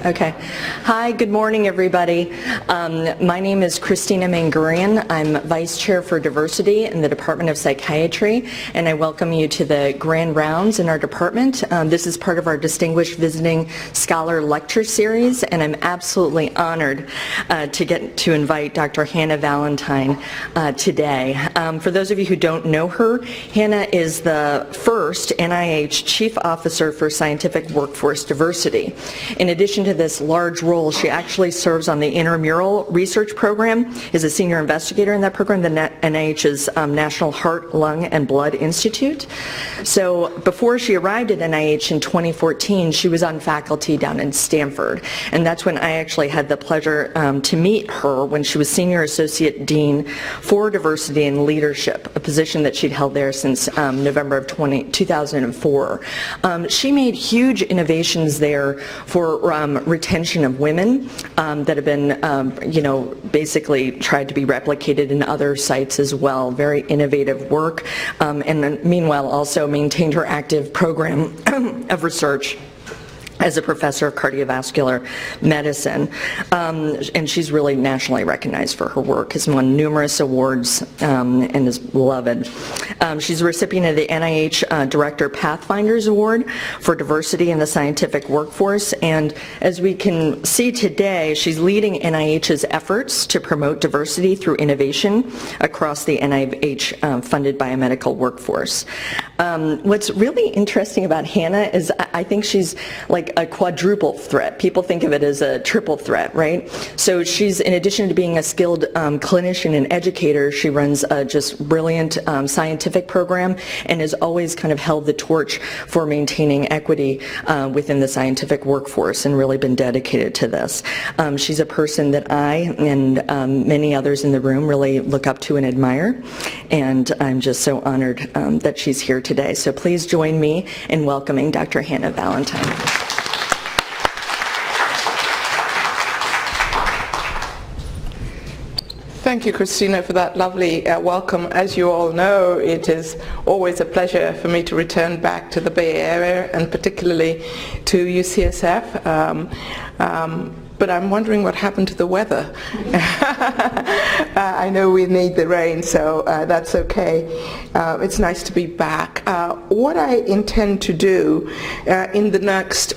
Okay. Hi, good morning, everybody. My name is Christina Mangurian. I'm Vice Chair for Diversity in the Department of Psychiatry, and I welcome you to the Grand Rounds in our department. This is part of our Distinguished Visiting Scholar Lecture Series, and I'm absolutely honored to get to invite Dr. Hannah Valantine today. For those of you who don't know her, Hannah is the first NIH Chief Officer for Scientific Workforce Diversity. In addition to this large role, she actually serves on the Intramural Research Program, is a senior investigator in that program, the NIH's National Heart, Lung, and Blood Institute. So before she arrived at NIH in 2014, she was on faculty down in Stanford, and that's when I actually had the pleasure to meet her when she was Senior Associate Dean for Diversity and Leadership, a position that she'd held there since November of 2004. She made huge innovations there for retention of women that have been, basically tried to be replicated in other sites as well. Very innovative work, and then meanwhile also maintained her active program of research as a professor of cardiovascular medicine, and she's really nationally recognized for her work, has won numerous awards and is beloved. She's a recipient of the NIH Director Pathfinders Award for Diversity in the Scientific Workforce, and as we can see today, she's leading NIH's efforts to promote diversity through innovation across the NIH-funded biomedical workforce. What's really interesting about Hannah is I think she's like a quadruple threat. People think of it as a triple threat, right? So she's, in addition to being a skilled clinician and educator, she runs a just brilliant scientific program and has always kind of held the torch for maintaining equity within the scientific workforce and really been dedicated to this. She's a person that I and many others in the room really look up to and admire, and I'm just so honored that she's here today. So please join me in welcoming Dr. Hannah Valantine. Thank you, Christina, for that lovely welcome. As you all know, it is always a pleasure for me to return back to the Bay Area and particularly to UCSF. But I'm wondering what happened to the weather. I know we need the rain, so that's okay. It's nice to be back. What I intend to do in the next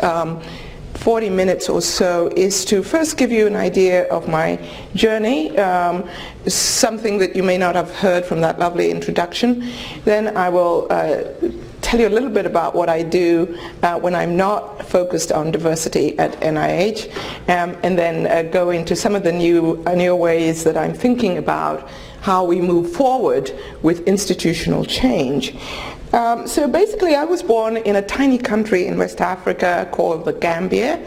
40 minutes or so is to first give you an idea of my journey, something that you may not have heard from that lovely introduction. Then I will tell you a little bit about what I do when I'm not focused on diversity at NIH, and then go into some of the new ways that I'm thinking about how we move forward with institutional change. So basically, I was born in a tiny country in West Africa called the Gambia,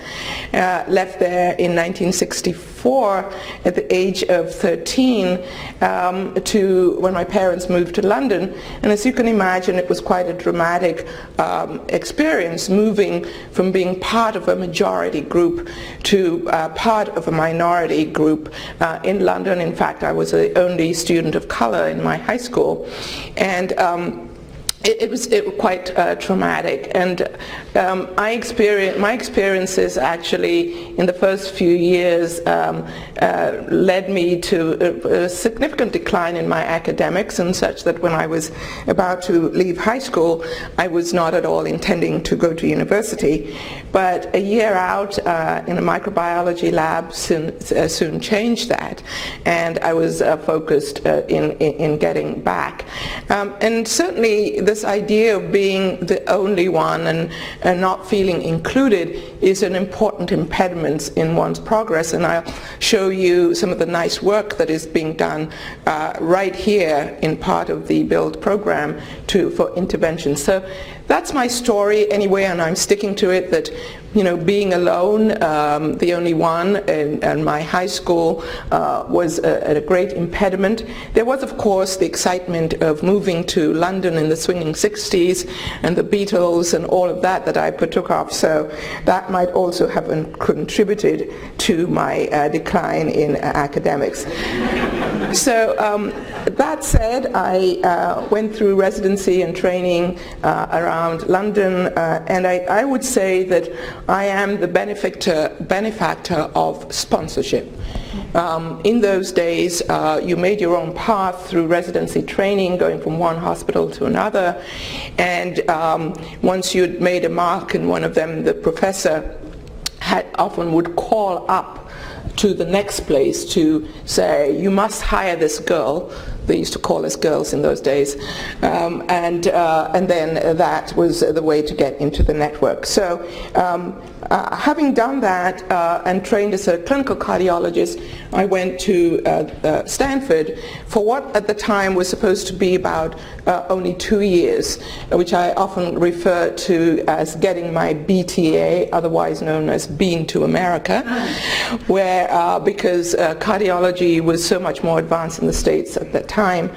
left there in 1964 at the age of 13 to when my parents moved to London. And as you can imagine, it was quite a dramatic experience, moving from being part of a majority group to part of a minority group in London. In fact, I was the only student of color in my high school. And it was quite traumatic, and my experiences actually in the first few years led me to a significant decline in my academics, and such that when I was about to leave high school, I was not at all intending to go to university. But a year out in a microbiology lab soon changed that, and I was focused in getting back. And certainly this idea of being the only one and not feeling included is an important impediment in one's progress, and I'll show you some of the nice work that is being done right here in part of the BUILD program for intervention. So that's my story anyway, and I'm sticking to it, that being alone, the only one in my high school was a great impediment. There was, of course, the excitement of moving to London in the swinging 60s and the Beatles and all of that I partook of, so that might also have contributed to my decline in academics. That said, I went through residency and training around London, and I would say that I am the benefactor of sponsorship. In those days, you made your own path through residency training, going from one hospital to another, and once you'd made a mark in one of them, the professor often would call up to the next place to say, you must hire this girl. They used to call us girls in those days, and then that was the way to get into the network. So having done that and trained as a clinical cardiologist, I went to Stanford for what at the time was supposed to be about only 2 years, which I often refer to as getting my BTA, otherwise known as Bean to America, where because cardiology was so much more advanced in the States at that time.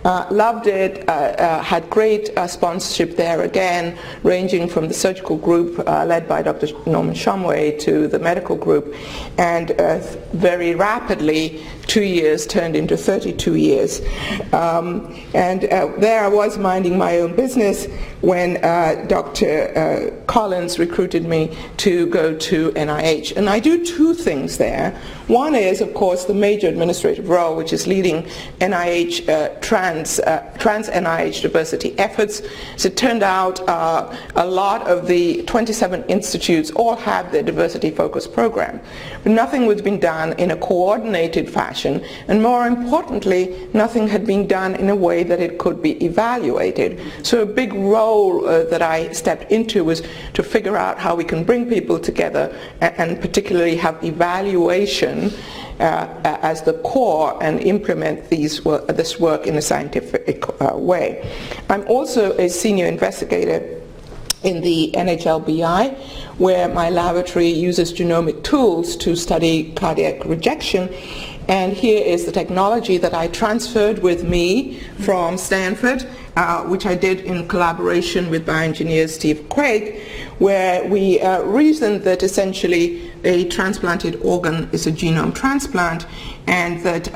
Loved it, had great sponsorship there again, ranging from the surgical group led by Dr. Norman Shumway to the medical group, and very rapidly 2 years turned into 32 years. There I was minding my own business when Dr. Collins recruited me to go to NIH. And I do two things there. One is, of course, the major administrative role, which is leading NIH trans NIH diversity efforts. So it turned out a lot of the 27 institutes all have their diversity focused program. But nothing was being done in a coordinated fashion, and more importantly, nothing had been done in a way that it could be evaluated. So a big role that I stepped into was to figure out how we can bring people together and particularly have evaluation as the core and implement this work in a scientific way. I'm also a senior investigator in the NHLBI, where my laboratory uses genomic tools to study cardiac rejection. And here is the technology that I transferred with me from Stanford, which I did in collaboration with bioengineer Steve Craig, where we reasoned that essentially a transplanted organ is a genome transplant, and that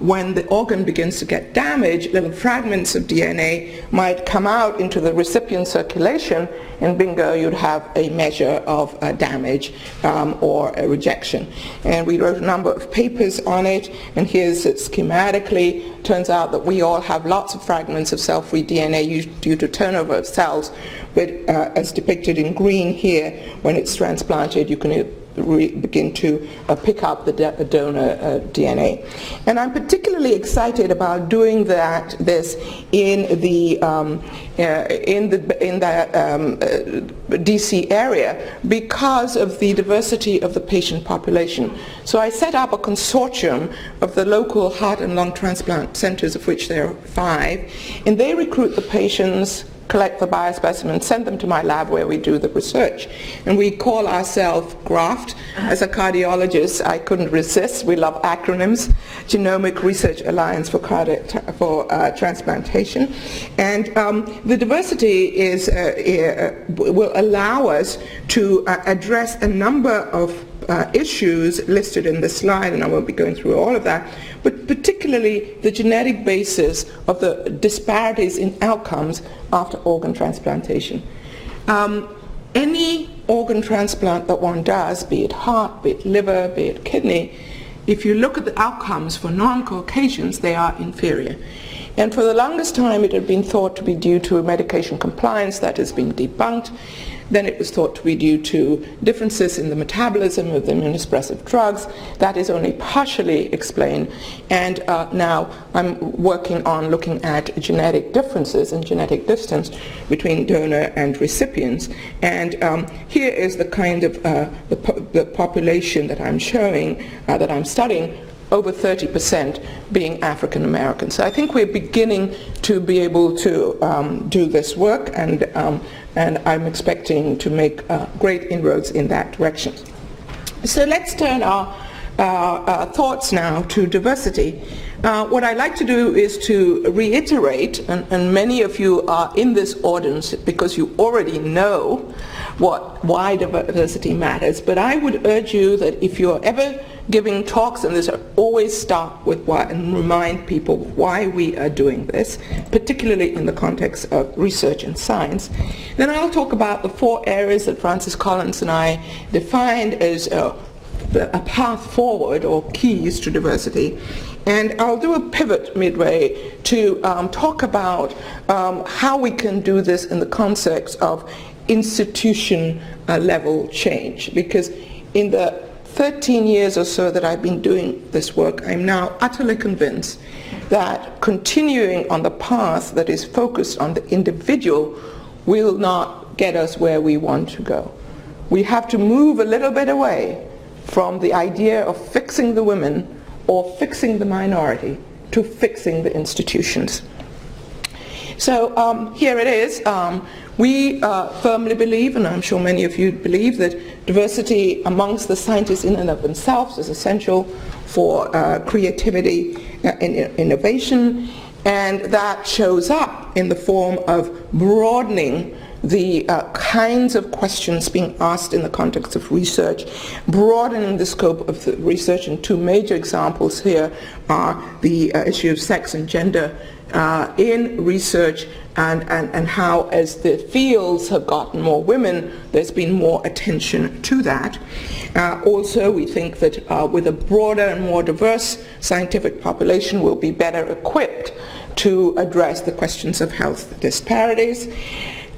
when the organ begins to get damaged, little fragments of DNA might come out into the recipient circulation, and bingo, you'd have a measure of damage or a rejection. And we wrote a number of papers on it, and here's it schematically. Turns out that we all have lots of fragments of cell-free DNA due to turnover of cells, but as depicted in green here, when it's transplanted, you can begin to pick up the donor DNA. And I'm particularly excited about doing this in the DC area because of the diversity of the patient population. So I set up a consortium of the local heart and lung transplant centers, of which there are 5, and they recruit the patients, collect the biospecimens, send them to my lab where we do the research. And we call ourselves GRAFT. As a cardiologist, I couldn't resist. We love acronyms. Genomic Research Alliance for Transplantation. And the diversity will allow us to address a number of issues listed in the slide, and I won't be going through all of that, but particularly the genetic basis of the disparities in outcomes after organ transplantation. Any organ transplant that one does, be it heart, be it liver, be it kidney, if you look at the outcomes for non-Caucasians, they are inferior. And for the longest time it had been thought to be due to medication compliance. That has been debunked. Then it was thought to be due to differences in the metabolism of the immunosuppressive drugs. That is only partially explained. And now I'm working on looking at genetic differences and genetic distance between donor and recipients. And here is the kind of the population that I'm showing, that I'm studying, over 30% being African American. So I think we're beginning to be able to do this work, and I'm expecting to make great inroads in that direction. So let's turn our thoughts now to diversity. What I'd like to do is to reiterate, and many of you are in this audience because you already know why diversity matters, but I would urge you that if you're ever giving talks on this, always start with why and remind people why we are doing this, particularly in the context of research and science. Then I'll talk about the 4 areas that Francis Collins and I defined as a path forward or keys to diversity. And I'll do a pivot midway to talk about how we can do this in the context of institution level change. Because in the 13 years or so that I've been doing this work, I'm now utterly convinced that continuing on the path that is focused on the individual will not get us where we want to go. We have to move a little bit away from the idea of fixing the women or fixing the minority to fixing the institutions. So here it is. We firmly believe, and I'm sure many of you believe, that diversity amongst the scientists in and of themselves is essential for creativity and innovation, and that shows up in the form of broadening the kinds of questions being asked in the context of research, broadening the scope of the research, and 2 major examples here are the issue of sex and gender in research, and how, as the fields have gotten more women, there's been more attention to that. Also, we think that with a broader and more diverse scientific population, we'll be better equipped to address the questions of health disparities.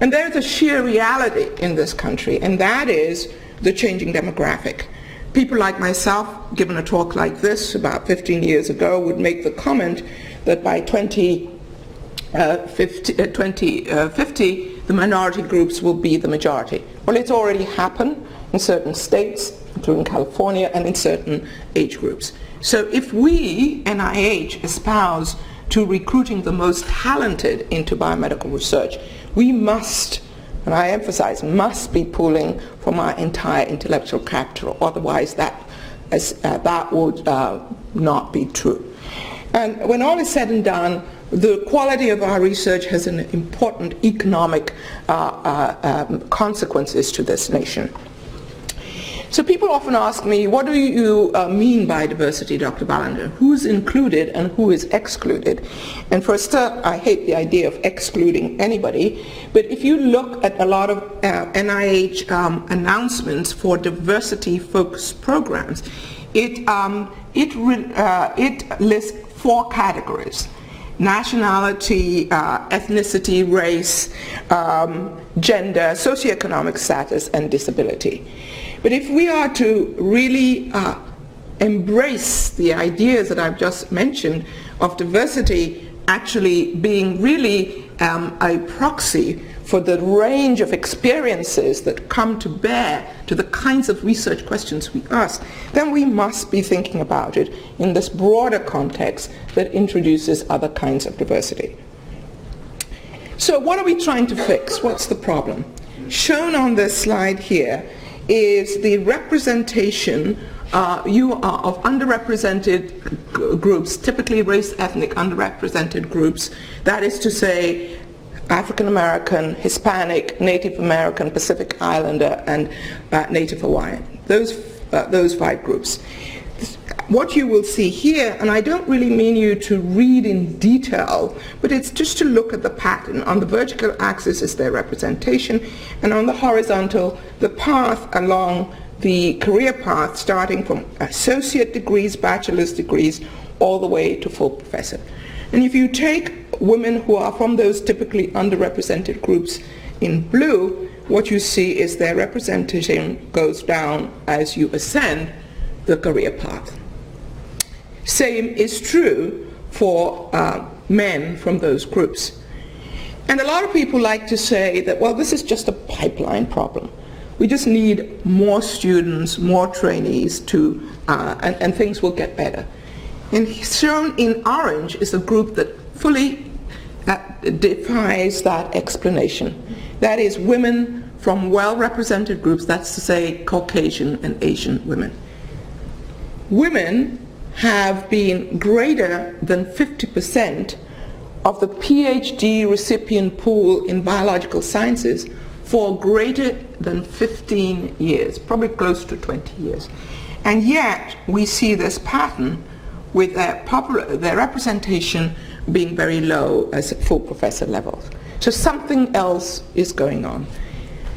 And there's a sheer reality in this country, and that is the changing demographic. People like myself, given a talk like this about 15 years ago, would make the comment that by 2050, the minority groups will be the majority. Well, it's already happened in certain states, including California, and in certain age groups. So if we, NIH, espouse to recruiting the most talented into biomedical research, we must, and I emphasize, must be pulling from our entire intellectual capital, otherwise that would not be true. And when all is said and done, the quality of our research has an important economic consequences to this nation. So people often ask me, what do you mean by diversity, Dr. Valantine? Who's included and who is excluded? And for a start, I hate the idea of excluding anybody, but if you look at a lot of NIH announcements for diversity-focused programs, it lists 4 categories: nationality, ethnicity, race, gender, socioeconomic status, and disability. But if we are to really embrace the ideas that I've just mentioned of diversity actually being really a proxy for the range of experiences that come to bear to the kinds of research questions we ask, then we must be thinking about it in this broader context that introduces other kinds of diversity. So what are we trying to fix? What's the problem? Shown on this slide here is the representation of underrepresented groups, typically race ethnic underrepresented groups, that is to say African American, Hispanic, Native American, Pacific Islander, and Native Hawaiian. Those 5 groups. What you will see here, and I don't really mean you to read in detail, but it's just to look at the pattern. On the vertical axis is their representation, and on the horizontal, the path along the career path, starting from associate degrees, bachelor's degrees, all the way to full professor. And if you take women who are from those typically underrepresented groups in blue, what you see is their representation goes down as you ascend the career path. Same is true for men from those groups. And a lot of people like to say that, well, this is just a pipeline problem. We just need more students, more trainees and things will get better. And shown in orange is a group that fully defies that explanation. That is women from well-represented groups, that's to say Caucasian and Asian women. Women have been greater than 50% of the PhD recipient pool in biological sciences for greater than 15 years, probably close to 20 years. And yet we see this pattern with their representation being very low as at full professor levels. So something else is going on.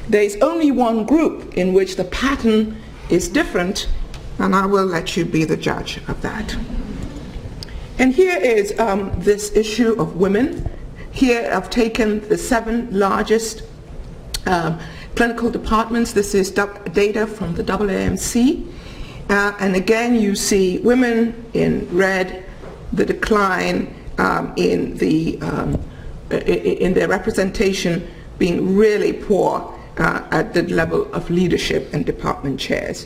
There is only one group in which the pattern is different, and I will let you be the judge of that. And here is this issue of women. Here I've taken the 7 largest clinical departments. This is data from the AAMC. And again, you see women in red, the decline in their representation being really poor at the level of leadership and department chairs.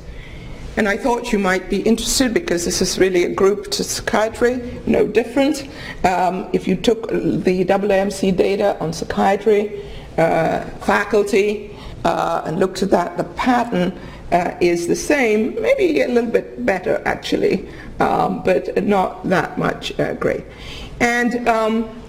And I thought you might be interested, because this is really a group to psychiatry, no different. If you took the AAMC data on psychiatry, faculty, and looked at that, the pattern is the same, maybe a little bit better actually, but not that much great. And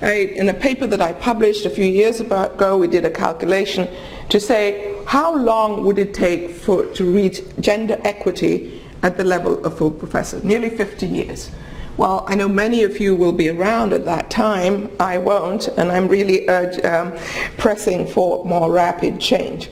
in a paper that I published a few years ago, we did a calculation to say how long would it take to reach gender equity at the level of full professor? Nearly 50 years. Well, I know many of you will be around at that time. I won't, and I'm really pressing for more rapid change.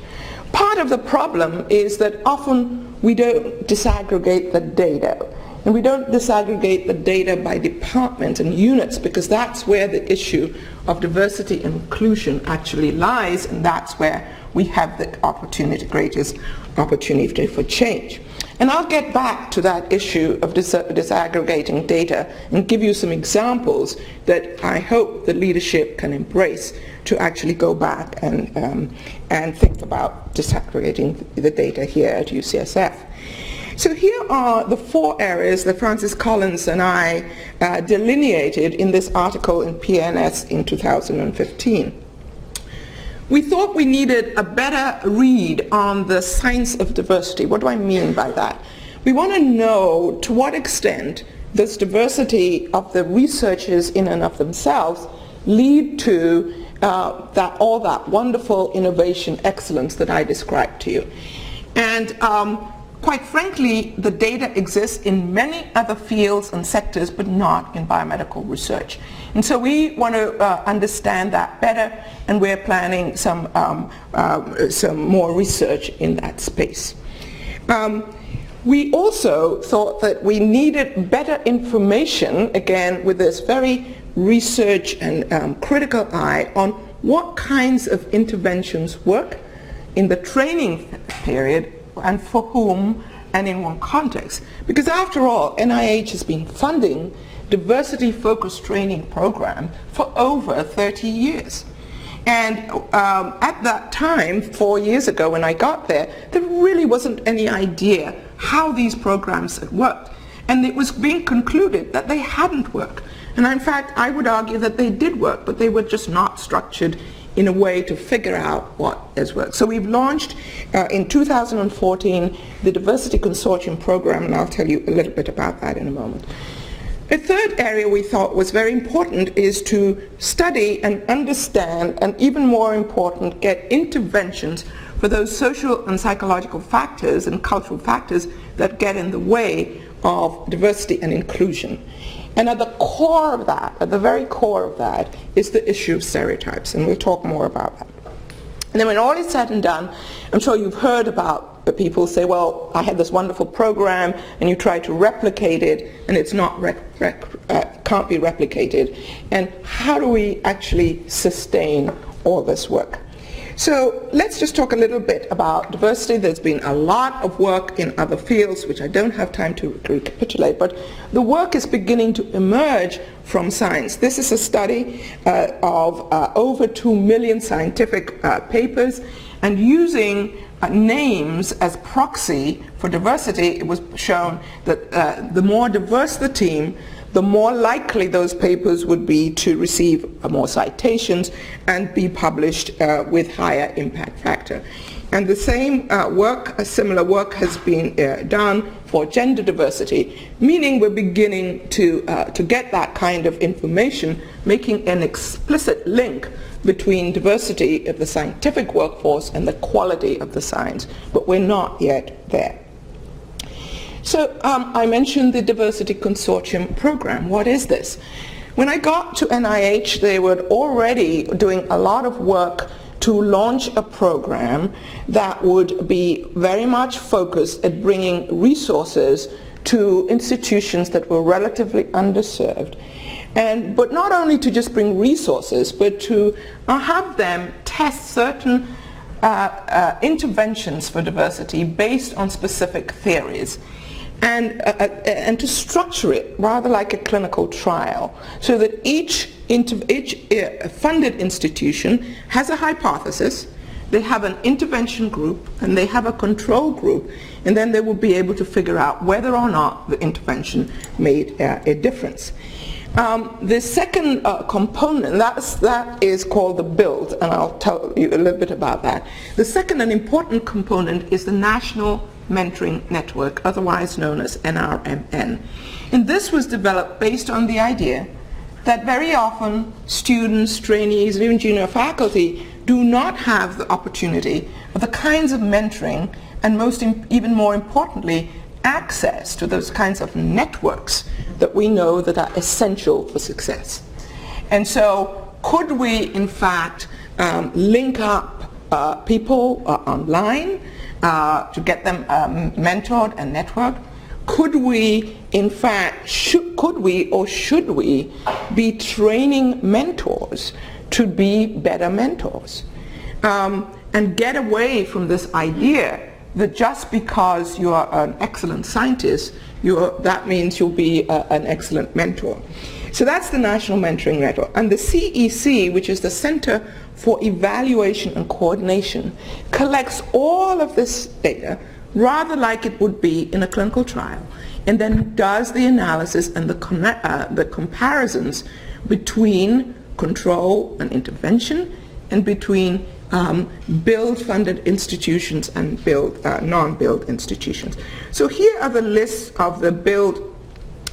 Part of the problem is that often we don't disaggregate the data. And we don't disaggregate the data by department and units, because that's where the issue of diversity and inclusion actually lies, and that's where we have the greatest opportunity for change. And I'll get back to that issue of disaggregating data and give you some examples that I hope the leadership can embrace to actually go back and think about disaggregating the data here at UCSF. So here are the 4 areas that Francis Collins and I delineated in this article in PNAS in 2015. We thought we needed a better read on the science of diversity. What do I mean by that? We want to know to what extent does diversity of the researchers in and of themselves lead to all that wonderful innovation excellence that I described to you. And quite frankly, the data exists in many other fields and sectors, but not in biomedical research. And so we want to understand that better, and we're planning some more research in that space. We also thought that we needed better information, again with this very research and critical eye, on what kinds of interventions work in the training period, and for whom, and in what context. Because after all, NIH has been funding diversity-focused training program for over 30 years. And at that time, 4 years ago when I got there really wasn't any idea how these programs had worked. And it was being concluded that they hadn't worked. And in fact, I would argue that they did work, but they were just not structured in a way to figure out what has worked. So we've launched in 2014 the Diversity Consortium program, and I'll tell you a little bit about that in a moment. A third area we thought was very important is to study and understand, and even more important, get interventions for those social and psychological factors and cultural factors that get in the way of diversity and inclusion. And at the core of that, at the very core of that, is the issue of stereotypes, and we'll talk more about that. And then when all is said and done, I'm sure you've heard about people say, well, I had this wonderful program, and you try to replicate it, and it's not can't be replicated. And how do we actually sustain all this work? So let's just talk a little bit about diversity. There's been a lot of work in other fields, which I don't have time to recapitulate, but the work is beginning to emerge from science. This is a study of over 2 million scientific papers, and using names as proxy for diversity, it was shown that the more diverse the team, the more likely those papers would be to receive more citations and be published with higher impact factor. And the same a similar work has been done for gender diversity, meaning we're beginning to get that kind of information, making an explicit link between diversity of the scientific workforce and the quality of the science, but we're not yet there. So I mentioned the Diversity Consortium program. What is this? When I got to NIH, they were already doing a lot of work to launch a program that would be very much focused at bringing resources to institutions that were relatively underserved. But not only to just bring resources, but to have them test certain interventions for diversity based on specific theories. And to structure it rather like a clinical trial, so that each funded institution has a hypothesis, they have an intervention group, and they have a control group, and then they will be able to figure out whether or not the intervention made a difference. The second component, that is called the build, and I'll tell you a little bit about that. The second and important component is the National Mentoring Network, otherwise known as NRMN. And this was developed based on the idea that very often students, trainees, and even junior faculty do not have the opportunity of the kinds of mentoring, and even more importantly, access to those kinds of networks that we know that are essential for success. And so could we in fact link up people online to get them mentored and networked? Could we in fact, should we be training mentors to be better mentors? And get away from this idea that just because you are an excellent scientist, that means you'll be an excellent mentor. So that's the National Mentoring Network. And the CEC, which is the Center for Evaluation and Coordination, collects all of this data rather like it would be in a clinical trial, and then does the analysis and the comparisons between control and intervention, and between build-funded institutions and non-build institutions. So here are the lists of the build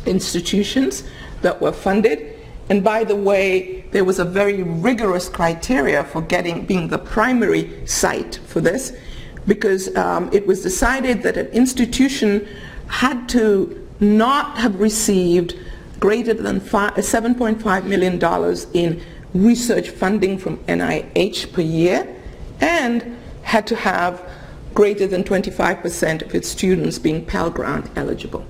institutions that were funded. And by the way, there was a very rigorous criteria for being the primary site for this, because it was decided that an institution had to not have received greater than $7.5 million in research funding from NIH per year, and had to have greater than 25% of its students being Pell Grant eligible.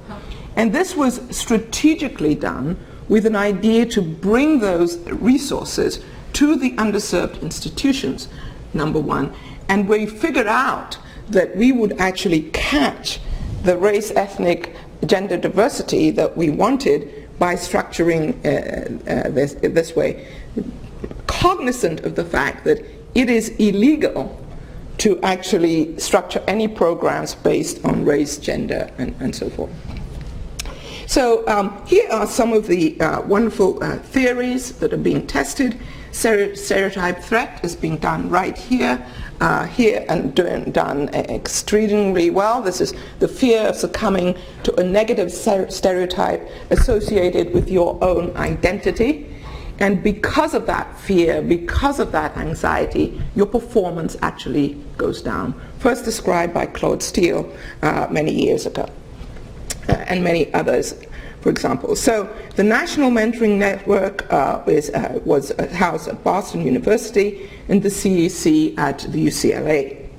And this was strategically done with an idea to bring those resources to the underserved institutions, number one. And we figured out that we would actually catch the race, ethnic, gender diversity that we wanted by structuring this way, cognizant of the fact that it is illegal to actually structure any programs based on race, gender, and so forth. So here are some of the wonderful theories that are being tested. Stereotype threat is being done right here, and done extremely well. This is the fear of succumbing to a negative stereotype associated with your own identity. And because of that fear, because of that anxiety, your performance actually goes down. First described by Claude Steele many years ago, and many others, for example. So the National Mentoring Network was housed at Boston University, and the CEC at the UCLA.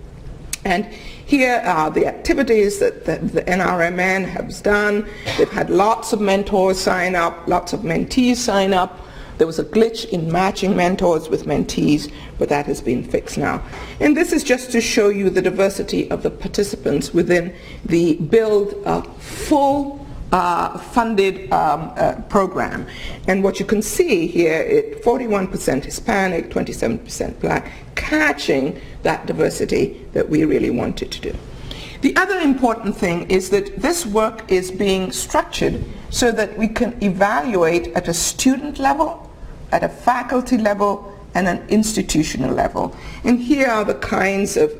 And here are the activities that the NRMN has done. They've had lots of mentors sign up, lots of mentees sign up. There was a glitch in matching mentors with mentees, but that has been fixed now. And this is just to show you the diversity of the participants within the build full funded program. And what you can see here, 41% Hispanic, 27% Black, catching that diversity that we really wanted to do. The other important thing is that this work is being structured so that we can evaluate at a student level, at a faculty level, and an institutional level. And here are the kinds of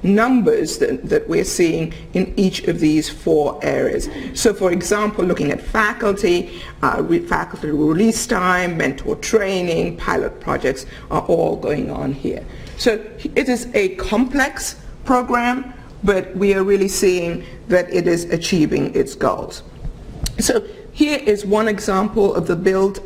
numbers that we're seeing in each of these 4 areas. So for example, looking at faculty, faculty release time, mentor training, pilot projects are all going on here. So it is a complex program, but we are really seeing that it is achieving its goals. So here is one example of the build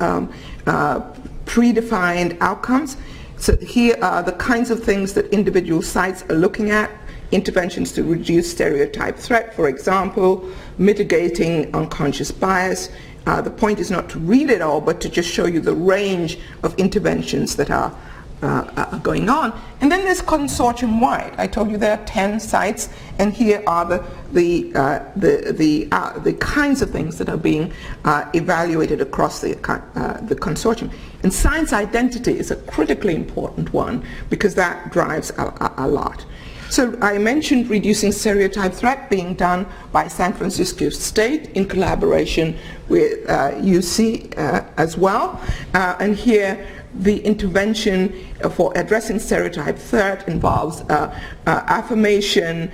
predefined outcomes. So here are the kinds of things that individual sites are looking at. Interventions to reduce stereotype threat, for example, mitigating unconscious bias. The point is not to read it all, but to just show you the range of interventions that are going on. And then there's consortium-wide. I told you there are 10 sites, and here are the kinds of things that are being evaluated across the consortium. And science identity is a critically important one because that drives a lot. So I mentioned reducing stereotype threat being done by San Francisco State in collaboration with UC as well. And here the intervention for addressing stereotype threat involves affirmation,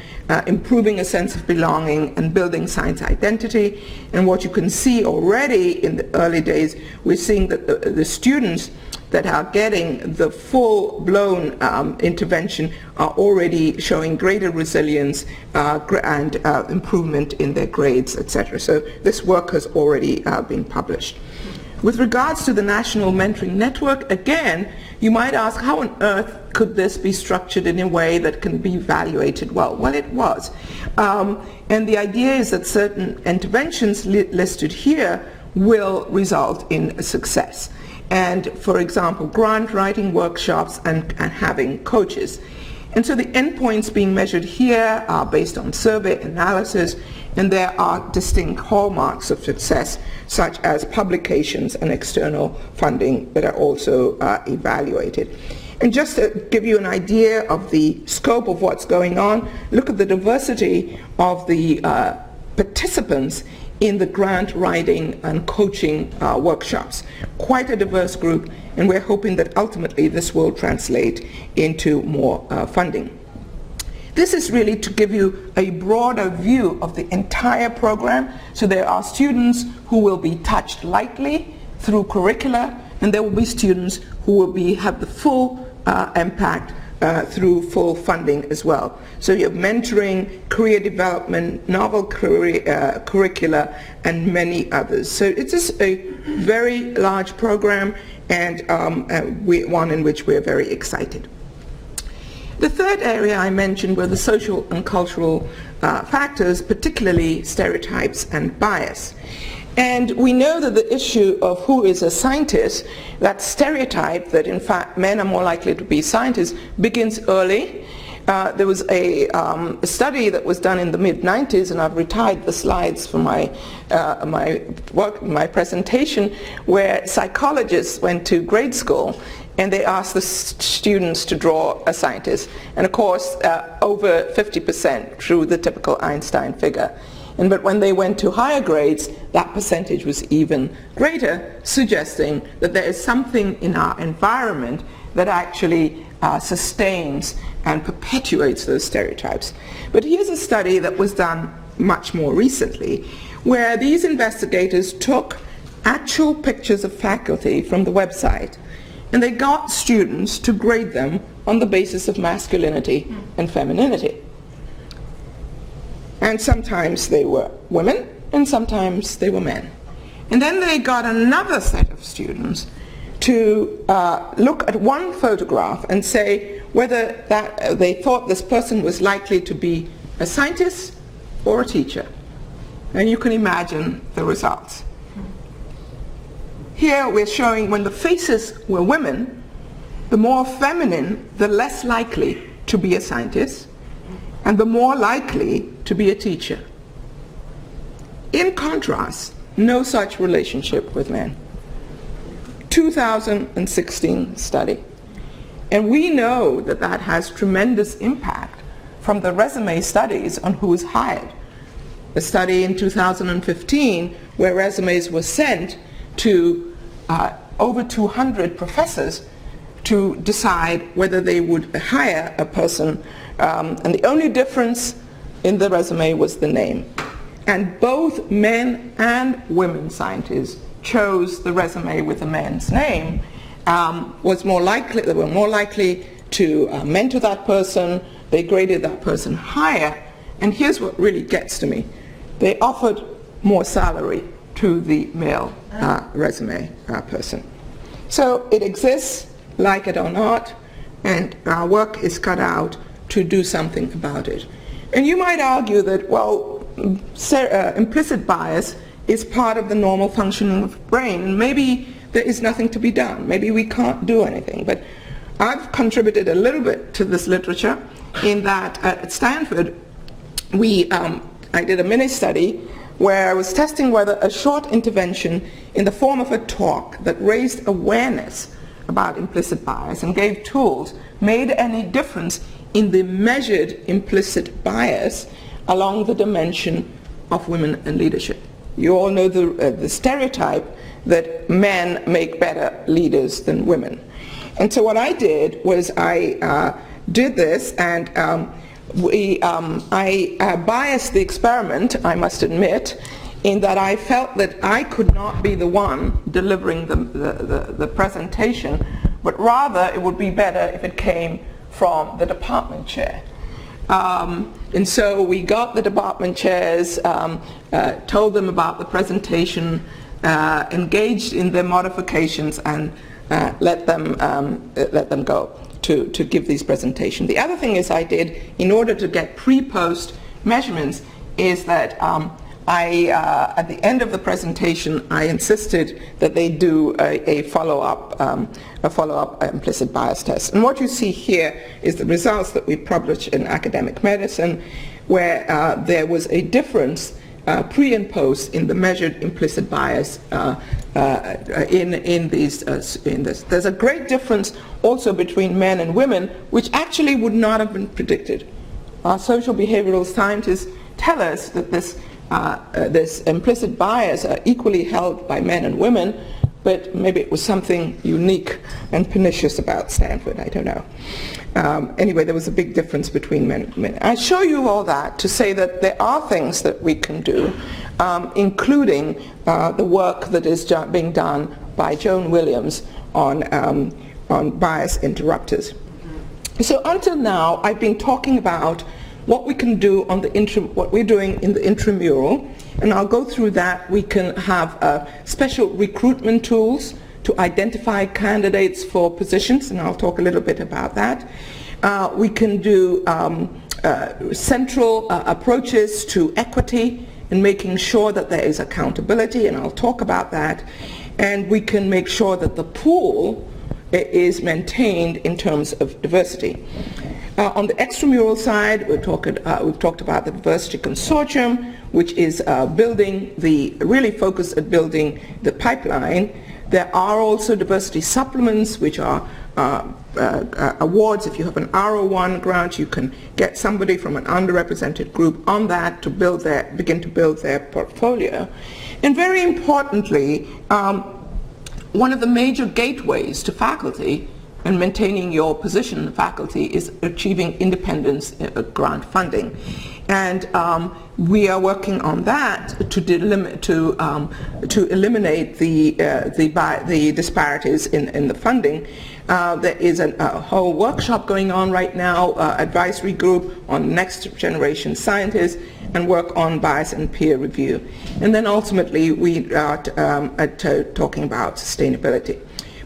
improving a sense of belonging, and building science identity. And what you can see already in the early days, we're seeing that the students that are getting the full-blown intervention are already showing greater resilience and improvement in their grades, etc. So this work has already been published. With regards to the National Mentoring Network, again, you might ask, how on earth could this be structured in a way that can be evaluated well? Well, it was. And the idea is that certain interventions listed here will result in success. And, for example, grant writing workshops and having coaches. And so the endpoints being measured here are based on survey analysis, and there are distinct hallmarks of success, such as publications and external funding that are also evaluated. And just to give you an idea of the scope of what's going on, look at the diversity of the participants in the grant writing and coaching workshops. Quite a diverse group, and we're hoping that ultimately this will translate into more funding. This is really to give you a broader view of the entire program. So there are students who will be touched lightly through curricula, and there will be students who will have the full impact through full funding as well. So you have mentoring, career development, novel curricula, and many others. So it is a very large program, and one in which we're very excited. The third area I mentioned were the social and cultural factors, particularly stereotypes and bias. And we know that the issue of who is a scientist, that stereotype that in fact men are more likely to be scientists, begins early. There was a study that was done in the mid-90s, and I've retired the slides for my presentation, where psychologists went to grade school and they asked the students to draw a scientist. And of course, over 50% drew the typical Einstein figure. But when they went to higher grades, that percentage was even greater, suggesting that there is something in our environment that actually sustains and perpetuates those stereotypes. But here's a study that was done much more recently, where these investigators took actual pictures of faculty from the website, and they got students to grade them on the basis of masculinity and femininity. And sometimes they were women, and sometimes they were men. And then they got another set of students to look at one photograph and say whether they thought this person was likely to be a scientist or a teacher. And you can imagine the results. Here we're showing when the faces were women, the more feminine, the less likely to be a scientist, and the more likely to be a teacher. In contrast, no such relationship with men. 2016 study. And we know that that has tremendous impact from the resume studies on who is hired. A study in 2015 where resumes were sent to over 200 professors to decide whether they would hire a person, and the only difference in the resume was the name. And both men and women scientists chose the resume with the man's name. They were more likely to mentor that person. They graded that person higher. And here's what really gets to me. They offered more salary to the male resume person. So it exists, like it or not, and our work is cut out to do something about it. And you might argue that, well, implicit bias is part of the normal functioning of the brain, and maybe there is nothing to be done. Maybe we can't do anything. But I've contributed a little bit to this literature in that at Stanford, I did a mini study where I was testing whether a short intervention in the form of a talk that raised awareness about implicit bias and gave tools made any difference in the measured implicit bias along the dimension of women and leadership. You all know the stereotype that men make better leaders than women. And so what I did was I did this, and I biased the experiment, I must admit, in that I felt that I could not be the one delivering the presentation, but rather it would be better if it came from the department chair. And so we got the department chairs, told them about the presentation, engaged in their modifications, and let them go to give these presentations. The other thing is I did, in order to get pre-post measurements, is that at the end of the presentation, I insisted that they do a follow-up implicit bias test. And what you see here is the results that we published in Academic Medicine, where there was a difference pre and post in the measured implicit bias in this. There's a great difference also between men and women, which actually would not have been predicted. Our social behavioral scientists tell us that this implicit bias are equally held by men and women, but maybe it was something unique and pernicious about Stanford, I don't know. Anyway, there was a big difference between men and women. I show you all that to say that there are things that we can do, including the work that is being done by Joan Williams on bias interrupters. So until now, I've been talking about what we can do on what we're doing in the intramural, and I'll go through that. We can have special recruitment tools to identify candidates for positions, and I'll talk a little bit about that. We can do central approaches to equity and making sure that there is accountability, and I'll talk about that. And we can make sure that the pool is maintained in terms of diversity. On the extramural side, we've talked about the Diversity Consortium, which is really focused at building the pipeline. There are also diversity supplements, which are awards. If you have an R01 grant, you can get somebody from an underrepresented group on that to begin to build their portfolio. And very importantly, one of the major gateways to faculty and maintaining your position in the faculty is achieving independence grant funding. And we are working on that to eliminate the disparities in the funding. There is a whole workshop going on right now, advisory group on next generation scientists, and work on bias and peer review. And then ultimately we are talking about sustainability.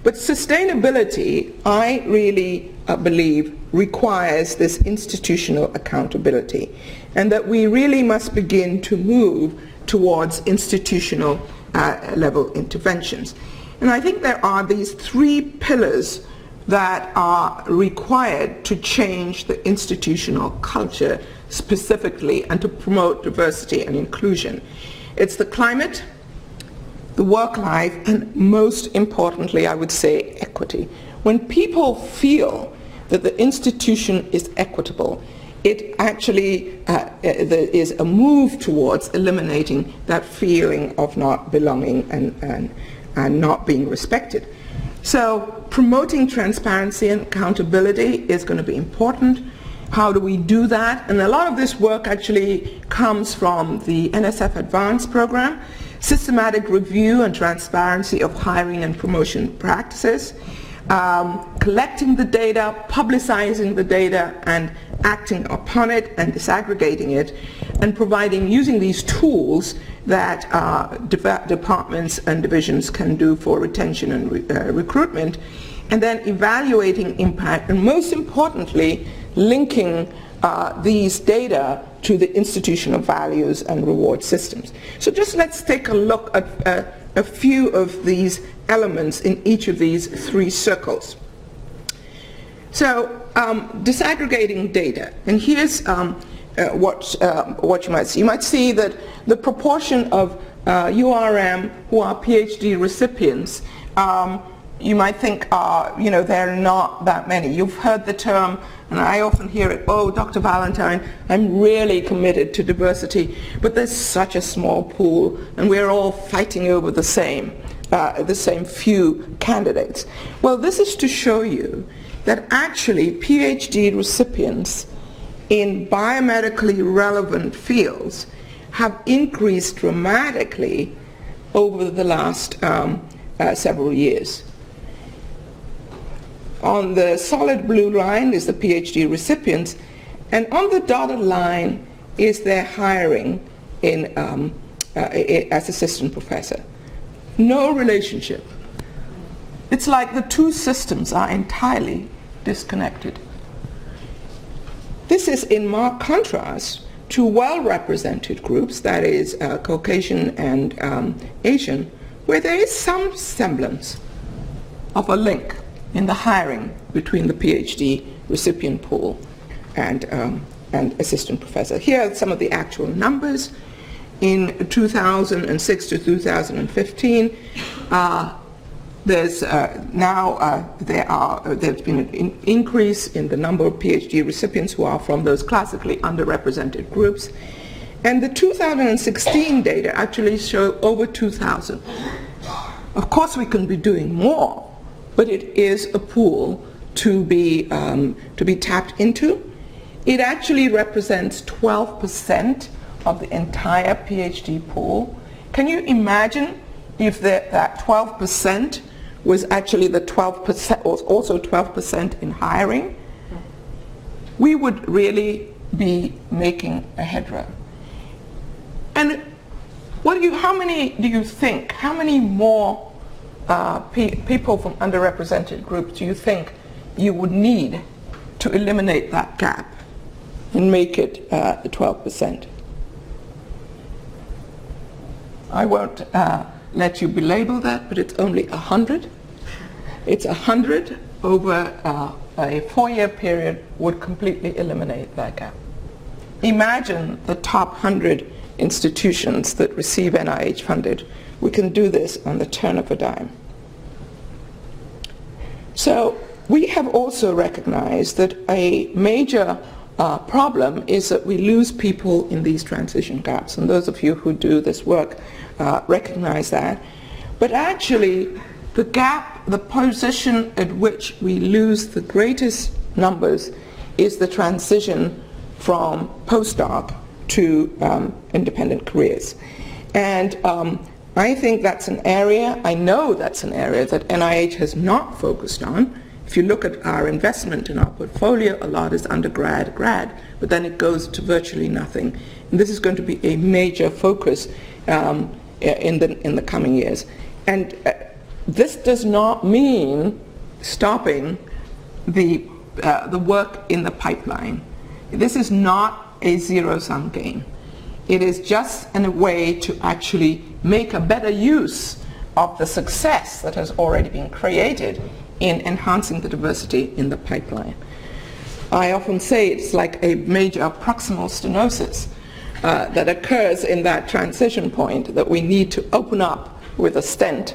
But sustainability, I really believe, requires this institutional accountability, and that we really must begin to move towards institutional level interventions. And I think there are these three pillars that are required to change the institutional culture specifically and to promote diversity and inclusion. It's the climate, the work life, and most importantly, I would say, equity. When people feel that the institution is equitable, it actually there is a move towards eliminating that feeling of not belonging and not being respected. So promoting transparency and accountability is going to be important. How do we do that? And a lot of this work actually comes from the NSF Advanced program, systematic review and transparency of hiring and promotion practices, collecting the data, publicizing the data, and acting upon it and disaggregating it, and using these tools that departments and divisions can do for retention and recruitment, and then evaluating impact, and most importantly, linking these data to the institutional values and reward systems. So just let's take a look at a few of these elements in each of these three circles. So disaggregating data, and here's what you might see. You might see that the proportion of URM who are PhD recipients, you might think, there are not that many. You've heard the term, and I often hear it, oh, Dr. Valantine, I'm really committed to diversity, but there's such a small pool, and we're all fighting over the same few candidates. Well, this is to show you that actually PhD recipients in biomedically relevant fields have increased dramatically over the last several years. On the solid blue line is the PhD recipients, and on the dotted line is their hiring as assistant professor. No relationship. It's like the two systems are entirely disconnected. This is in marked contrast to well-represented groups, that is Caucasian and Asian, where there is some semblance of a link in the hiring between the PhD recipient pool and assistant professor. Here are some of the actual numbers. In 2006 to 2015, there's been an increase in the number of PhD recipients who are from those classically underrepresented groups. And the 2016 data actually show over 2,000. Of course, we can be doing more, but it is a pool to be tapped into. It actually represents 12% of the entire PhD pool. Can you imagine if that 12% was actually the 12%, or also 12% in hiring? We would really be making a headway. And how many more people from underrepresented groups do you think you would need to eliminate that gap and make it 12%? I won't let you belabel that, but it's only 100. It's 100 over a 4-year period would completely eliminate that gap. Imagine the top 100 institutions that receive NIH funded. We can do this on the turn of a dime. So we have also recognized that a major problem is that we lose people in these transition gaps, and those of you who do this work recognize that. But actually, the gap, the position at which we lose the greatest numbers is the transition from postdoc to independent careers. And I think that's an area, I know that's an area that NIH has not focused on. If you look at our investment in our portfolio, a lot is undergrad, grad, but then it goes to virtually nothing. And this is going to be a major focus in the coming years. And this does not mean stopping the work in the pipeline. This is not a zero-sum game. It is just a way to actually make a better use of the success that has already been created in enhancing the diversity in the pipeline. I often say it's like a major proximal stenosis that occurs in that transition point that we need to open up with a stent,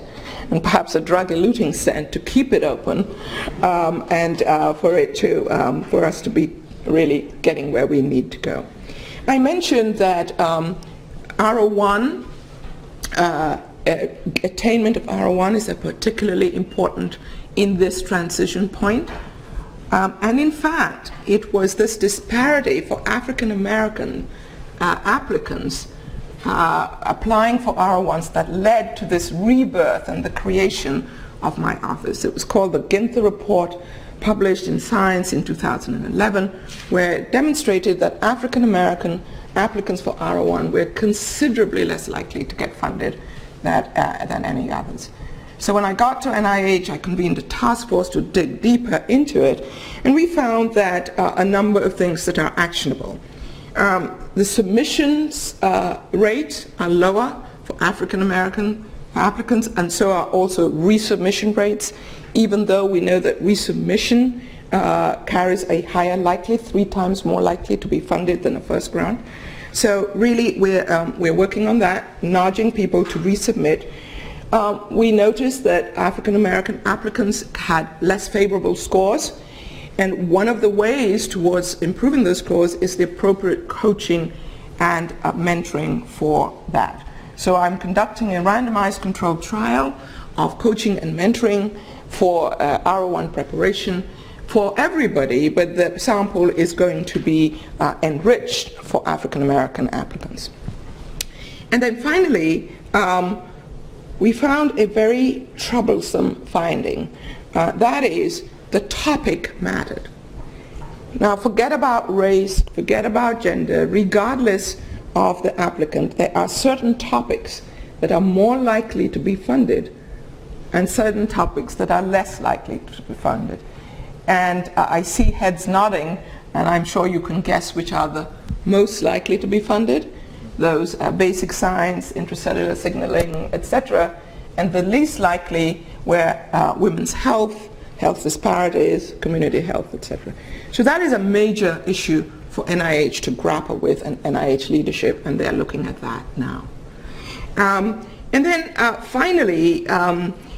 and perhaps a drug-eluting stent to keep it open, and for us to be really getting where we need to go. I mentioned that R01 attainment of R1 is particularly important in this transition point. And in fact, it was this disparity for African American applicants applying for R1s that led to this rebirth and the creation of my office. It was called the Ginther Report, published in Science in 2011, where it demonstrated that African American applicants for R1 were considerably less likely to get funded than any others. So when I got to NIH, I convened a task force to dig deeper into it, and we found that a number of things that are actionable. The submissions rates are lower for African American applicants, and so are also resubmission rates, even though we know that resubmission carries a higher likely, 3 times more likely to be funded than a first grant. So really we're working on that, nudging people to resubmit. We noticed that African American applicants had less favorable scores, and one of the ways towards improving those scores is the appropriate coaching and mentoring for that. So I'm conducting a randomized controlled trial of coaching and mentoring for R01 preparation for everybody, but the sample is going to be enriched for African American applicants. And then finally, we found a very troublesome finding. That is, the topic mattered. Now, forget about race, forget about gender, regardless of the applicant, there are certain topics that are more likely to be funded and certain topics that are less likely to be funded. And I see heads nodding, and I'm sure you can guess which are the most likely to be funded. Those basic science, intracellular signaling, etc. And the least likely were women's health, health disparities, community health, etc. So that is a major issue for NIH to grapple with, and NIH leadership, and they're looking at that now. And then finally,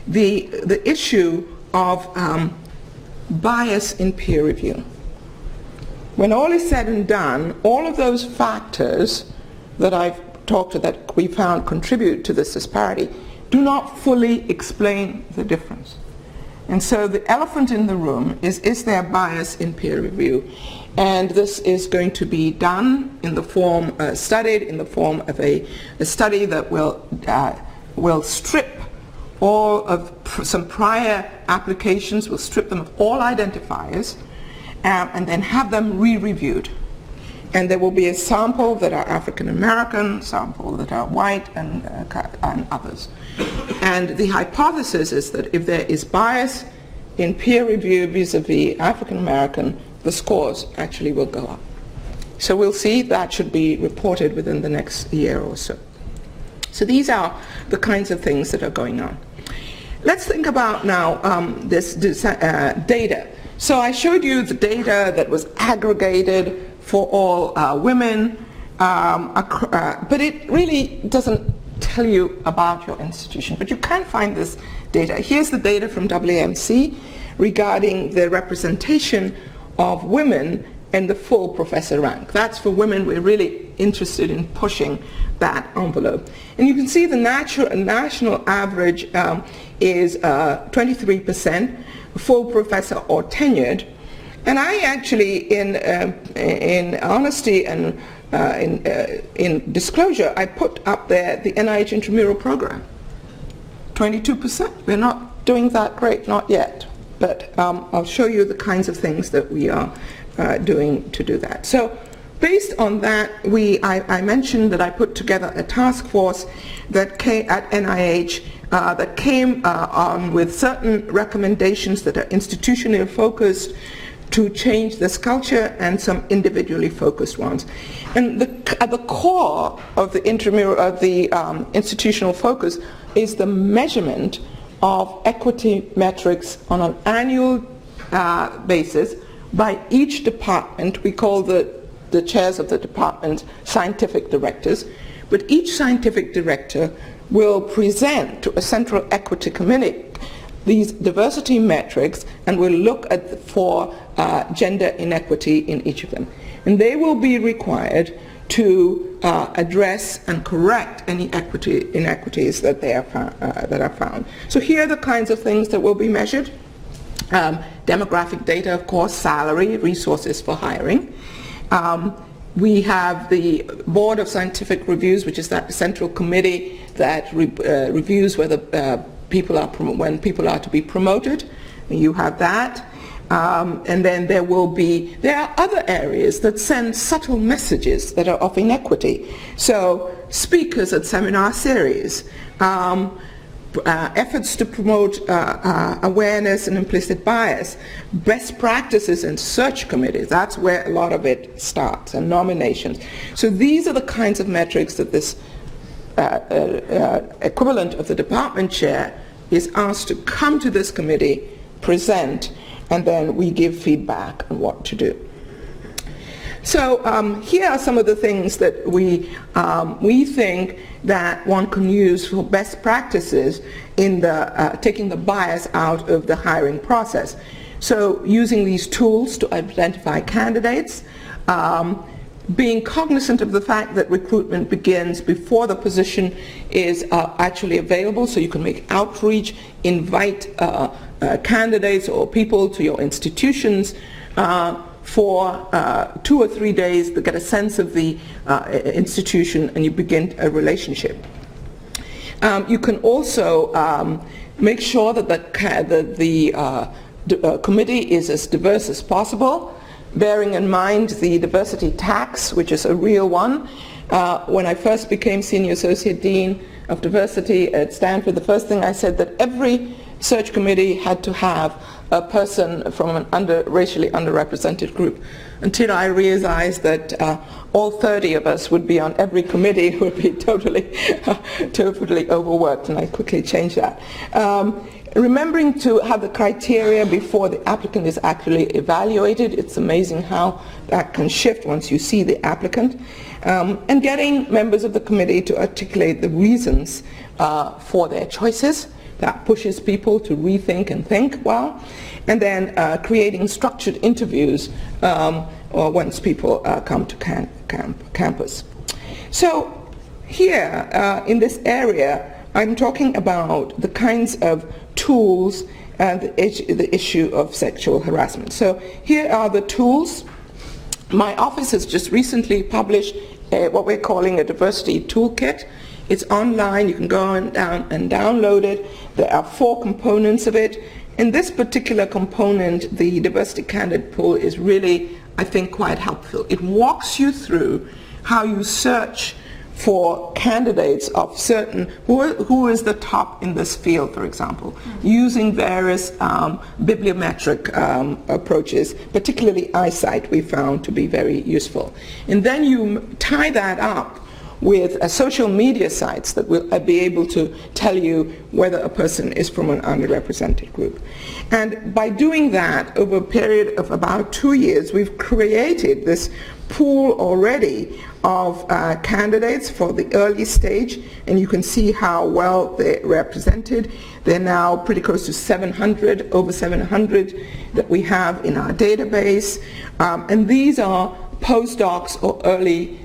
the issue of bias in peer review. When all is said and done, all of those factors that I've talked to that we found contribute to this disparity do not fully explain the difference. And so the elephant in the room is there bias in peer review? And this is going to be done in the form, studied in the form of a study that will strip all of some prior applications, will strip them of all identifiers, and then have them re-reviewed. And there will be a sample that are African American, sample that are white, and others. And the hypothesis is that if there is bias in peer review vis-a-vis African American, the scores actually will go up. So we'll see. That should be reported within the next year or so. So these are the kinds of things that are going on. Let's think about now this data. So I showed you the data that was aggregated for all women, but it really doesn't tell you about your institution. But you can find this data. Here's the data from WMC regarding the representation of women in the full professor rank. That's for women. We're really interested in pushing that envelope. And you can see the national average is 23%, full professor or tenured. And I actually, in honesty and in disclosure, I put up there the NIH intramural program. 22%. We're not doing that great, not yet. But I'll show you the kinds of things that we are doing to do that. So based on that, I mentioned that I put together a task force that came at NIH that came on with certain recommendations that are institutionally focused to change this culture, and some individually focused ones. And at the core of the institutional focus is the measurement of equity metrics on an annual basis by each department. We call the chairs of the department scientific directors, but each scientific director will present to a central equity committee these diversity metrics, and will look for gender inequity in each of them. And they will be required to address and correct any inequities that are found. So here are the kinds of things that will be measured. Demographic data, of course, salary, resources for hiring. We have the Board of Scientific Reviews, which is that central committee that reviews whether when people are to be promoted. You have that. And then there are other areas that send subtle messages that are of inequity. So speakers at seminar series, efforts to promote awareness and implicit bias, best practices in search committees, that's where a lot of it starts, and nominations. So these are the kinds of metrics that this equivalent of the department chair is asked to come to this committee, present, and then we give feedback on what to do. So here are some of the things that we think that one can use for best practices in taking the bias out of the hiring process. So using these tools to identify candidates, being cognizant of the fact that recruitment begins before the position is actually available, so you can make outreach, invite candidates or people to your institutions for 2 or 3 days to get a sense of the institution, and you begin a relationship. You can also make sure that the committee is as diverse as possible, bearing in mind the diversity tax, which is a real one. When I first became Senior Associate Dean of Diversity at Stanford, the first thing I said that every search committee had to have a person from an racially underrepresented group, until I realized that all 30 of us would be on every committee would be totally overworked, and I quickly changed that. Remembering to have the criteria before the applicant is actually evaluated. It's amazing how that can shift once you see the applicant. And getting members of the committee to articulate the reasons for their choices. That pushes people to rethink and think well. And then creating structured interviews once people come to campus. So here in this area, I'm talking about the kinds of tools and the issue of sexual harassment. So here are the tools. My office has just recently published what we're calling a diversity toolkit. It's online, you can go and download it. There are 4 components of it. In this particular component, the diversity candidate pool is really, I think, quite helpful. It walks you through how you search for candidates of certain, who is the top in this field, for example, using various bibliometric approaches, particularly eyesight we found to be very useful. And then you tie that up with social media sites that will be able to tell you whether a person is from an underrepresented group. And by doing that, over a period of about 2 years, we've created this pool already of candidates for the early stage, and you can see how well they're represented. They're now pretty close to 700, over 700 that we have in our database. And these are postdocs or early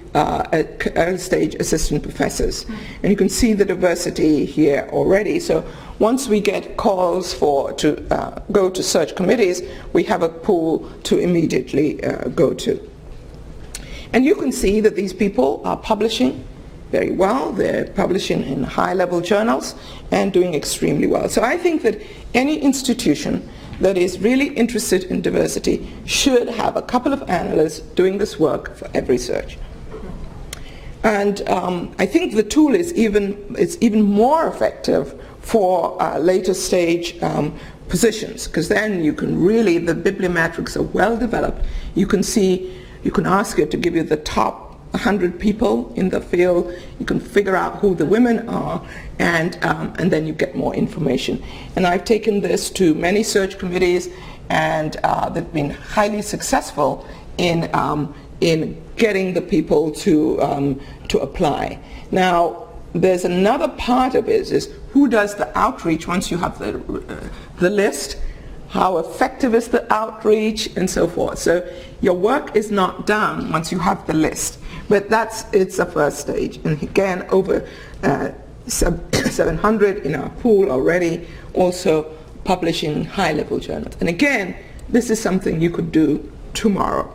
stage assistant professors. And you can see the diversity here already. So once we get calls to go to search committees, we have a pool to immediately go to. And you can see that these people are publishing very well. They're publishing in high-level journals and doing extremely well. So I think that any institution that is really interested in diversity should have a couple of analysts doing this work for every search. And I think the tool is even more effective for later stage positions, because then you can really, the bibliometrics are well developed. You can see, you can ask it to give you the top 100 people in the field. You can figure out who the women are, and then you get more information. And I've taken this to many search committees, and they've been highly successful in getting the people to apply. Now, there's another part of it, is who does the outreach once you have the list, how effective is the outreach, and so forth. So your work is not done once you have the list, But it's the first stage. And again, over 700 in our pool already, also publishing high-level journals. And again, this is something you could do tomorrow.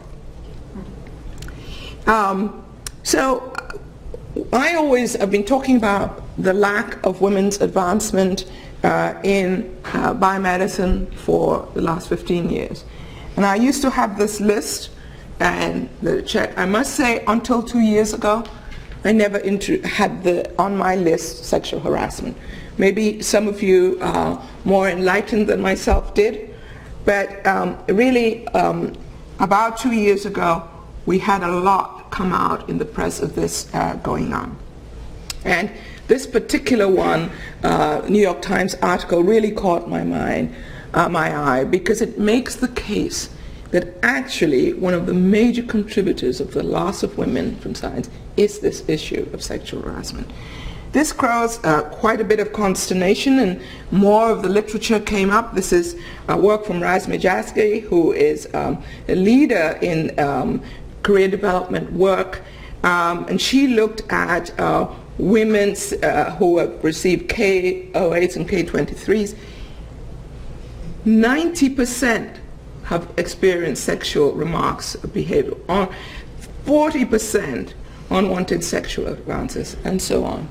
So I always have been talking about the lack of women's advancement in biomedicine for the last 15 years. And I used to have this list and the check. I must say, until 2 years ago, I never had on my list sexual harassment. Maybe some of you are more enlightened than myself did, but really about 2 years ago, we had a lot come out in the press of this going on. And this particular one, New York Times article, really caught my eye, because it makes the case that actually one of the major contributors of the loss of women from science is this issue of sexual harassment. This caused quite a bit of consternation, and more of the literature came up. This is work from Raz Majaski, who is a leader in career development work, and she looked at women who have received K08s and K23s. 90% have experienced sexual remarks or behavior, 40% unwanted sexual advances, and so on.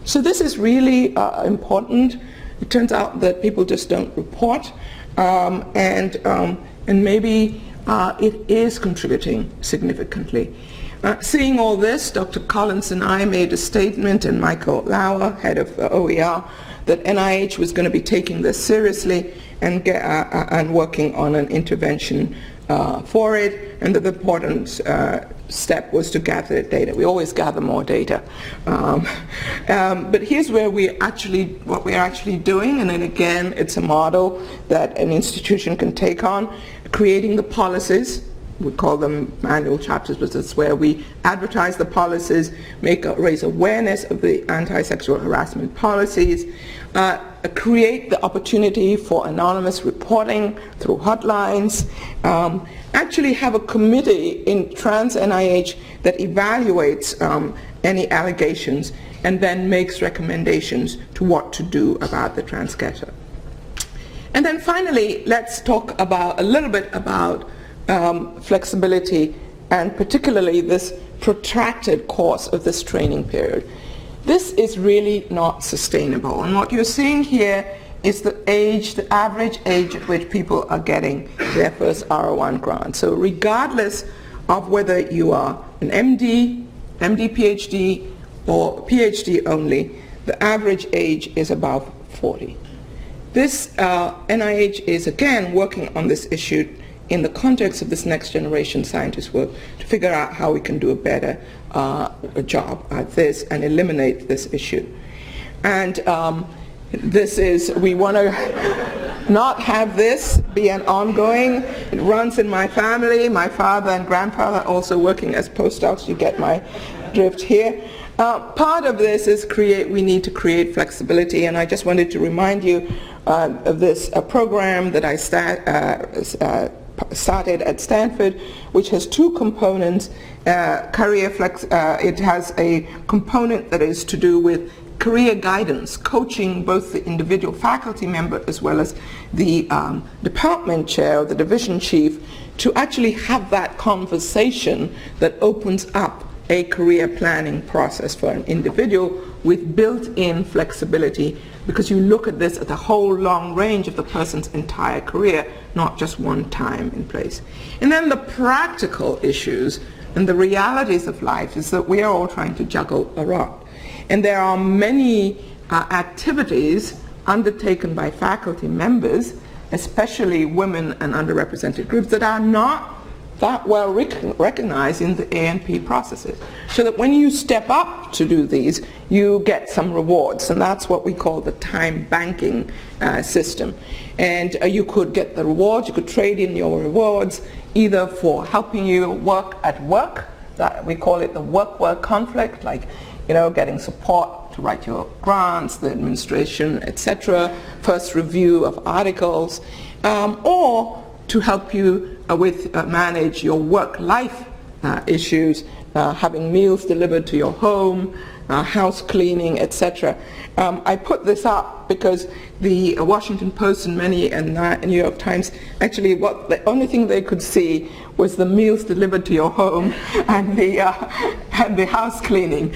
So this is really important. It turns out that people just don't report, and maybe it is contributing significantly. Seeing all this, Dr. Collins and I made a statement, and Michael Lauer, head of OER, that NIH was going to be taking this seriously and working on an intervention for it, and that the important step was to gather data. We always gather more data. But here's where what we're actually doing, and then again, it's a model that an institution can take on, creating the policies. We call them manual chapters, but it's where we advertise the policies, raise awareness of the anti-sexual harassment policies, create the opportunity for anonymous reporting through hotlines, actually have a committee in Trans NIH that evaluates any allegations and then makes recommendations to what to do about the transgressor. And then finally, let's talk a little bit about flexibility, and particularly this protracted course of this training period. This is really not sustainable, and what you're seeing here is the average age at which people are getting their first R01 grant. So regardless of whether you are an MD, PhD, or PhD only, the average age is above 40. This NIH is again working on this issue in the context of this next generation scientist work to figure out how we can do a better job at this and eliminate this issue. And we want to not have this be an ongoing. It runs in my family. My father and grandfather also working as postdocs. You get my drift here. Part of this is we need to create flexibility, and I just wanted to remind you of this program that I started at Stanford, which has two components. Career flex. It has a component that is to do with career guidance, coaching both the individual faculty member as well as the department chair or the division chief to actually have that conversation that opens up a career planning process for an individual with built-in flexibility, because you look at this at the whole long range of the person's entire career, not just one time in place. And then the practical issues and the realities of life is that we are all trying to juggle a lot. And there are many activities undertaken by faculty members, especially women and underrepresented groups, that are not that well recognized in the A&P processes. So that when you step up to do these, you get some rewards, and that's what we call the time banking system. And you could get the rewards, you could trade in your rewards either for helping you work at work, that we call it the work-work conflict, like getting support to write your grants, the administration, etc., first review of articles, or to help you manage your work-life issues having meals delivered to your home, house cleaning, etc. I put this up because the Washington Post and New York Times, actually the only thing they could see was the meals delivered to your home and the house cleaning.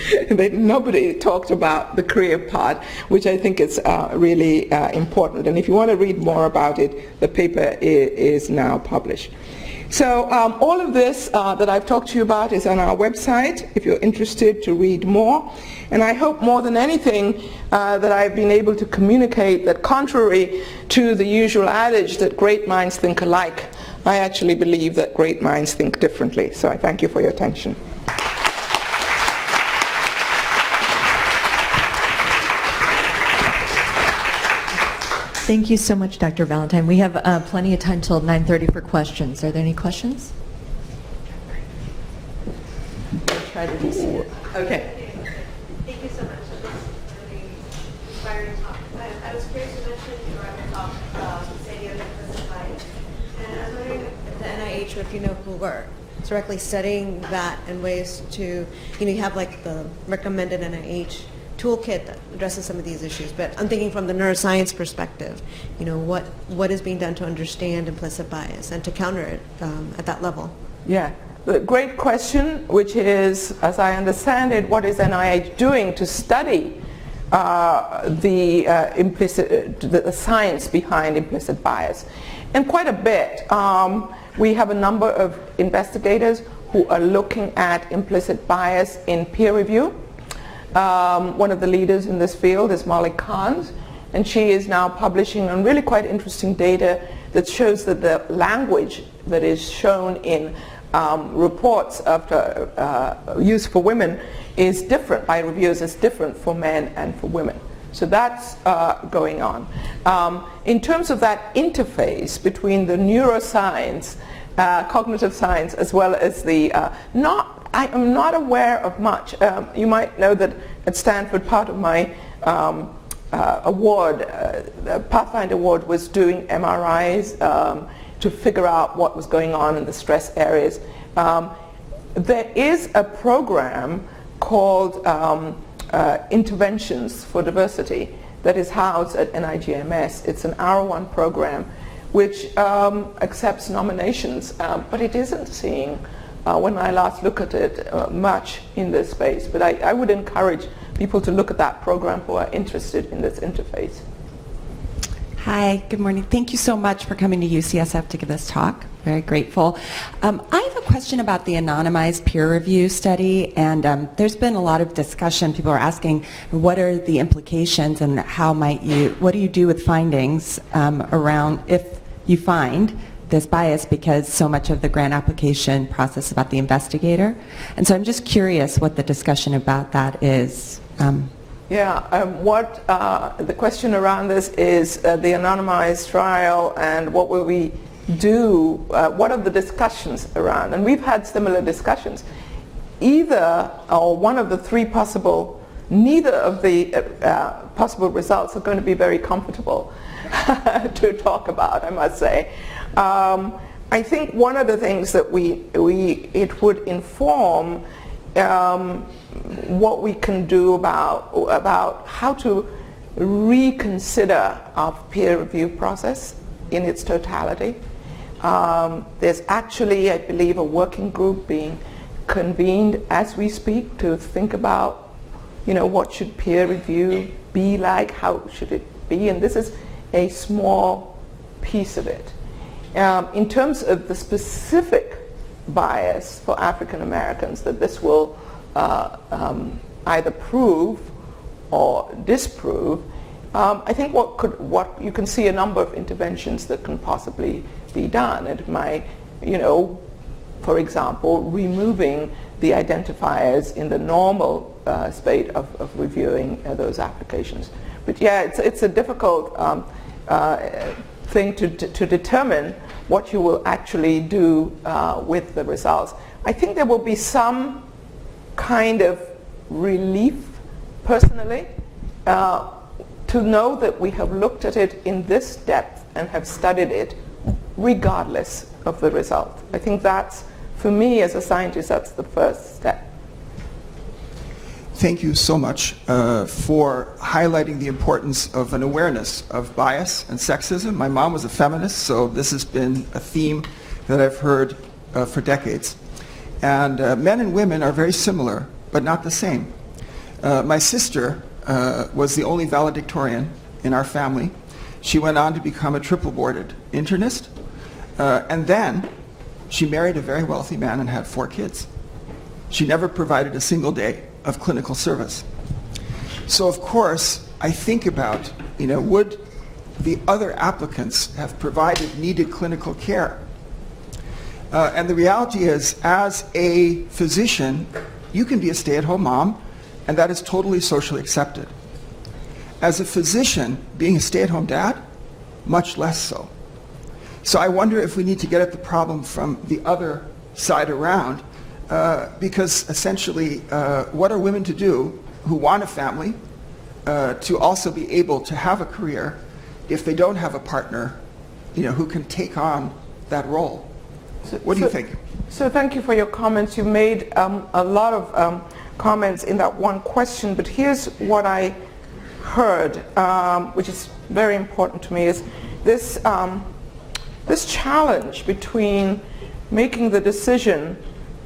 Nobody talked about the career part, which I think is really important. And if you want to read more about it, the paper is now published. So all of this that I've talked to you about is on our website if you're interested to read more. And I hope more than anything that I've been able to communicate that contrary to the usual adage that great minds think alike, I actually believe that great minds think differently. So I thank you for your attention. Thank you so much, Dr. Valantine. We have plenty of time till 9:30 for questions. Are there any questions? I'll try to do so. Okay. Thank you so much for this really inspiring talk. I was curious, you mentioned in your other talk the idea of implicit bias. And I was wondering if the NIH, or if you know who were directly studying that and ways to, you have like the recommended NIH toolkit that addresses some of these issues, but I'm thinking from the neuroscience perspective, what is being done to understand implicit bias and to counter it at that level? Yeah, great question, which is, as I understand it, what is NIH doing to study the science behind implicit bias? And quite a bit. We have a number of investigators who are looking at implicit bias in peer review. One of the leaders in this field is Molly Carnes, and she is now publishing on really quite interesting data that shows that the language that is shown in reports after use for women is different by reviewers, is different for men and for women. So that's going on. In terms of that interface between the neuroscience, cognitive science, as well as the I am not aware of much. You might know that at Stanford, part of my award, Pathfinder Award, was doing MRIs to figure out what was going on in the stress areas. There is a program called Interventions for Diversity that is housed at NIGMS. It's an R1 program which accepts nominations, but it isn't seeing, when I last look at it, much in this space. But I would encourage people to look at that program who are interested in this interface. Hi, good morning. Thank you so much for coming to UCSF to give this talk. Very grateful. I have a question about the anonymized peer review study, and there's been a lot of discussion. People are asking, what are the implications and what do you do with findings around if you find this bias, because so much of the grant application process is about the investigator. And so I'm just curious what the discussion about that is. The question around this is the anonymized trial and what will we do, what are the discussions around? And we've had similar discussions. Either or one of the three possible, neither of the possible results are going to be very comfortable to talk about, I must say. I think one of the things that it would inform what we can do about how to reconsider our peer review process in its totality. There's actually, I believe, a working group being convened as we speak to think about, what should peer review be like, how should it be, and this is a small piece of it. In terms of the specific bias for African Americans that this will either prove or disprove, I think what you can see a number of interventions that can possibly be done. It might, for example, removing the identifiers in the normal state of reviewing those applications. But yeah, it's a difficult thing to determine what you will actually do with the results. I think there will be some kind of relief, personally, to know that we have looked at it in this depth and have studied it regardless of the result. I think that's, for me as a scientist, that's the first step. Thank you so much for highlighting the importance of an awareness of bias and sexism. My mom was a feminist, so this has been a theme that I've heard for decades. And men and women are very similar, but not the same. My sister was the only valedictorian in our family. She went on to become a triple-boarded internist, and then she married a very wealthy man and had 4 kids. She never provided a single day of clinical service. So of course, I think about, would the other applicants have provided needed clinical care? And the reality is, as a physician, you can be a stay-at-home mom, and that is totally socially accepted. As a physician, being a stay-at-home dad, much less so. So I wonder if we need to get at the problem from the other side around, because essentially, what are women to do who want a family to also be able to have a career if they don't have a partner, who can take on that role? What do you think? So thank you for your comments. You made a lot of comments in that one question, but here's what I heard, which is very important to me, is this, this challenge between making the decision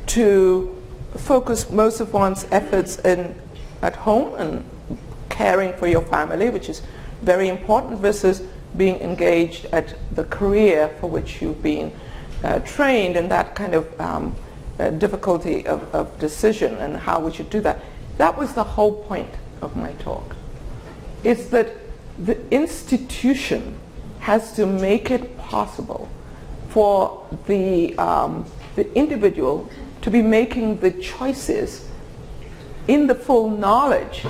to focus most of one's efforts at home and caring for your family, which is very important, versus being engaged at the career for which you've been trained, and that kind of difficulty of decision and how we should do that. That was the whole point of my talk. It's that the institution has to make it possible for the individual to be making the choices in the full knowledge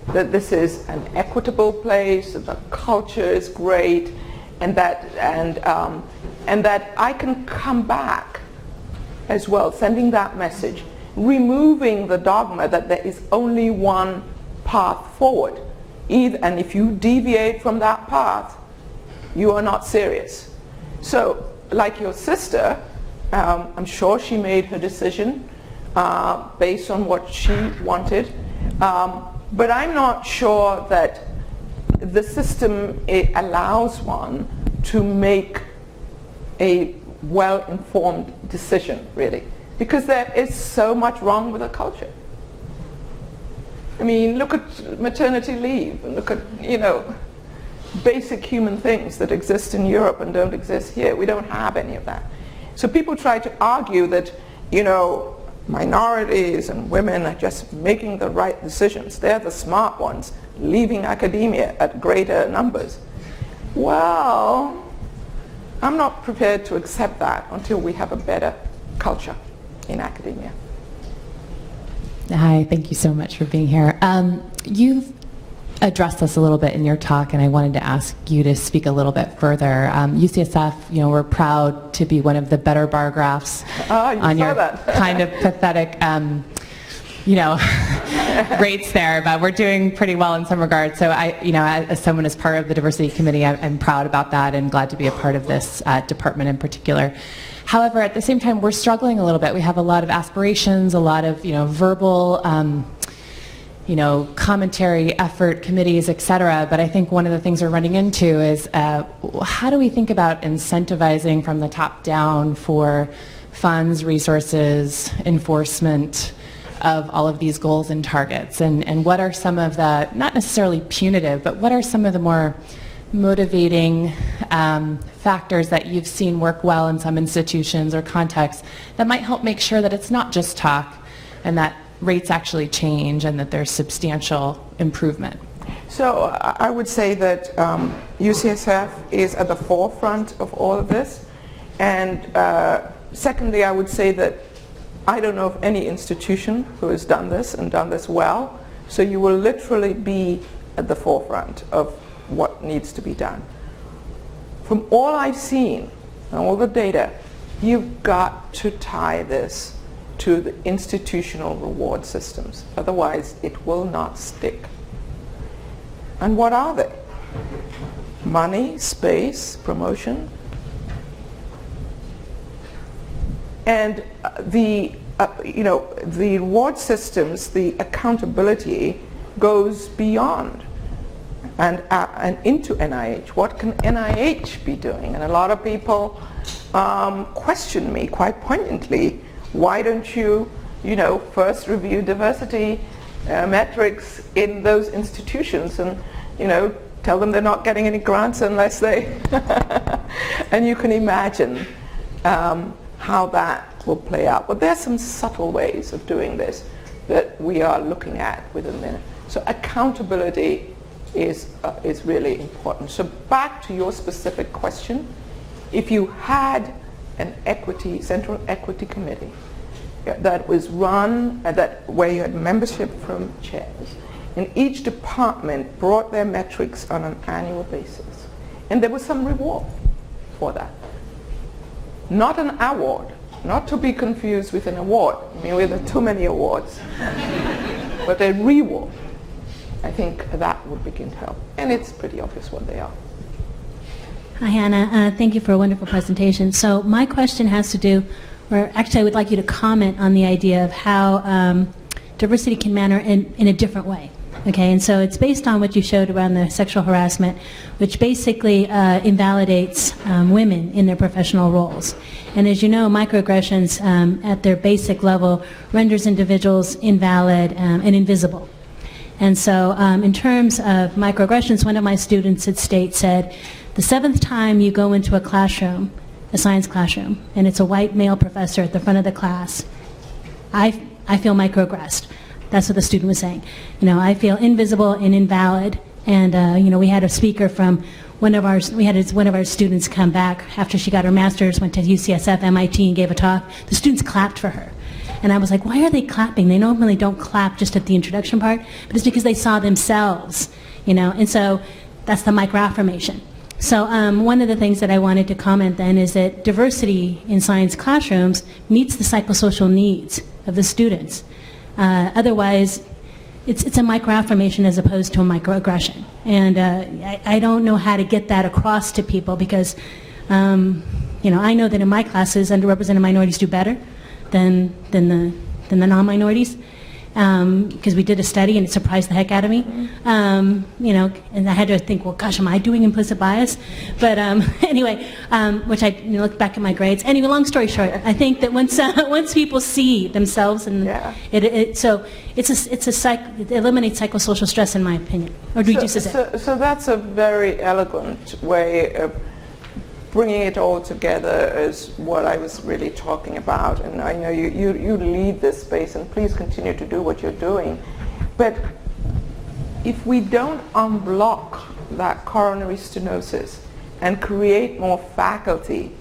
that this is an equitable place, that the culture is great, and that I can come back as well, sending that message, removing the dogma that there is only one path forward. And if you deviate from that path, you are not serious. So, like your sister, I'm sure she made her decision based on what she wanted, but I'm not sure that the system allows one to make a well-informed decision, really, because there is so much wrong with the culture. I mean, look at maternity leave, and look at, basic human things that exist in Europe and don't exist here. We don't have any of that. So people try to argue that, minorities and women are just making the right decisions. They're the smart ones, leaving academia at greater numbers. Well, I'm not prepared to accept that until we have a better culture in academia. Hi, thank you so much for being here. You've addressed this a little bit in your talk, and I wanted to ask you to speak a little bit further. UCSF, we're proud to be one of the better bar graphs on your kind of pathetic, rates there, but we're doing pretty well in some regards. So I, as someone as part of the diversity committee, I'm proud about that and glad to be a part of this department in particular. However, at the same time, we're struggling a little bit. We have a lot of aspirations, a lot of, verbal, commentary, effort, committees, et cetera. But I think one of the things we're running into is how do we think about incentivizing from the top down for funds, resources, enforcement of all of these goals and targets? And what are some of the, not necessarily punitive, but what are some of the more motivating factors that you've seen work well in some institutions or contexts that might help make sure that it's not just talk and that rates actually change and that there's substantial improvement? So I would say that UCSF is at the forefront of all of this. And secondly, I would say that I don't know of any institution who has done this and done this well. So you will literally be at the forefront of what needs to be done. From all I've seen and all the data, you've got to tie this to the institutional reward systems. Otherwise, it will not stick. And what are they? Money, space, promotion. And the the reward systems, the accountability goes beyond and into NIH. What can NIH be doing? And a lot of people question me quite poignantly, why don't you, first review diversity metrics in those institutions and, tell them they're not getting any grants unless they, and you can imagine how that will play out. But there are some subtle ways of doing this that we are looking at within the. So accountability is really important. So back to your specific question, if you had an central equity committee that was run, where you had membership from chairs, and each department brought their metrics on an annual basis, and there was some reward for that. Not an award, not to be confused with an award. I mean, there are too many awards, but a reward. I think that would begin to help, and it's pretty obvious what they are. Hi, Hannah. Thank you for a wonderful presentation. So my question has to do, or actually I would like you to comment on the idea of how diversity can matter in a different way. Okay, and so it's based on what you showed around the sexual harassment, which basically invalidates women in their professional roles. And as you know, microaggressions at their basic level renders individuals invalid and invisible. And so in terms of microaggressions, one of my students at State said, the 7th time you go into a classroom, a science classroom, and it's a white male professor at the front of the class, I feel microaggressed. That's what the student was saying. I feel invisible and invalid. And we had a speaker from one of our students come back after she got her master's, went to UCSF, MIT, and gave a talk. The students clapped for her. And I was like, why are they clapping? They normally don't clap just at the introduction part, but it's because they saw themselves, and so that's the microaffirmation. So one of the things that I wanted to comment then is that diversity in science classrooms meets the psychosocial needs of the students. Otherwise, it's a microaffirmation as opposed to a microaggression. And I don't know how to get that across to people because, I know that in my classes, underrepresented minorities do better than the non-minorities, because we did a study and it surprised the heck out of me. And I had to think, well, gosh, am I doing implicit bias? But anyway, which I look back at my grades. Anyway, long story short, I think that once people see themselves, and it eliminates psychosocial stress, in my opinion. Or do you disagree? So that's a very elegant way of bringing it all together is what I was really talking about. And I know you lead this space, and please continue to do what you're doing. But if we don't unblock that coronary stenosis and create more faculty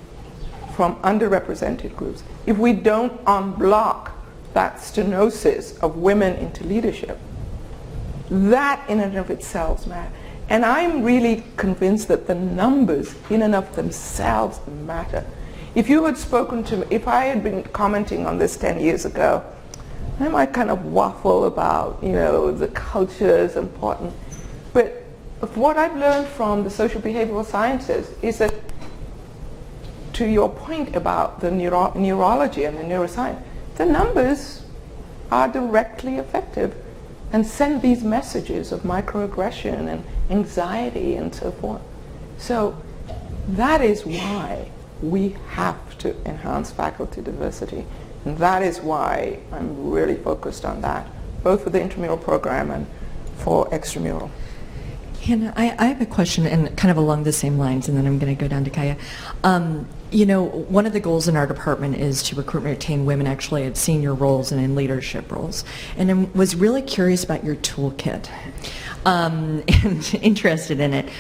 from underrepresented groups, if we don't unblock that stenosis of women into leadership, that in and of itself matters. And I'm really convinced that the numbers in and of themselves matter. If you had spoken to me, if I had been commenting on this 10 years ago, I might kind of waffle about, the culture is important. But what I've learned from the social behavioral sciences is that, to your point about the neurology and the neuroscience, the numbers are directly effective and send these messages of microaggression and anxiety and so forth. So that is why we have to enhance faculty diversity. And that is why I'm really focused on that, both for the intramural program and for extramural. Hannah, I have a question, and kind of along the same lines, and then I'm going to go down to Kaya. One of the goals in our department is to recruit and retain women actually at senior roles and in leadership roles. And I was really curious about your toolkit and interested in it.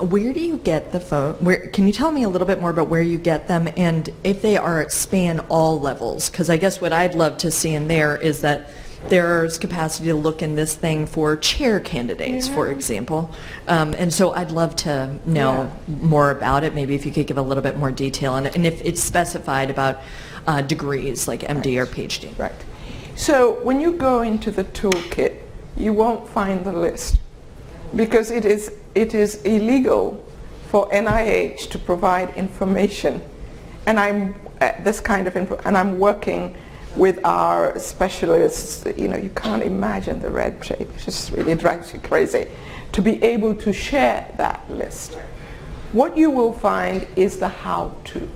Where do you get the can you tell me a little bit more about where you get them and if they span all levels? Because I guess what I'd love to see in there is that there's capacity to look in this thing for chair candidates, for example. And so I'd love to know more about it. Maybe if you could give a little bit more detail on it, and if it's specified about degrees like MD or PhD. Right. So when you go into the toolkit, you won't find the list because it is illegal for NIH to provide information. And I'm this kind of info, and I'm working with our specialists. You can't imagine the red tape. It just really drives you crazy to be able to share that list. What you will find is the how-to.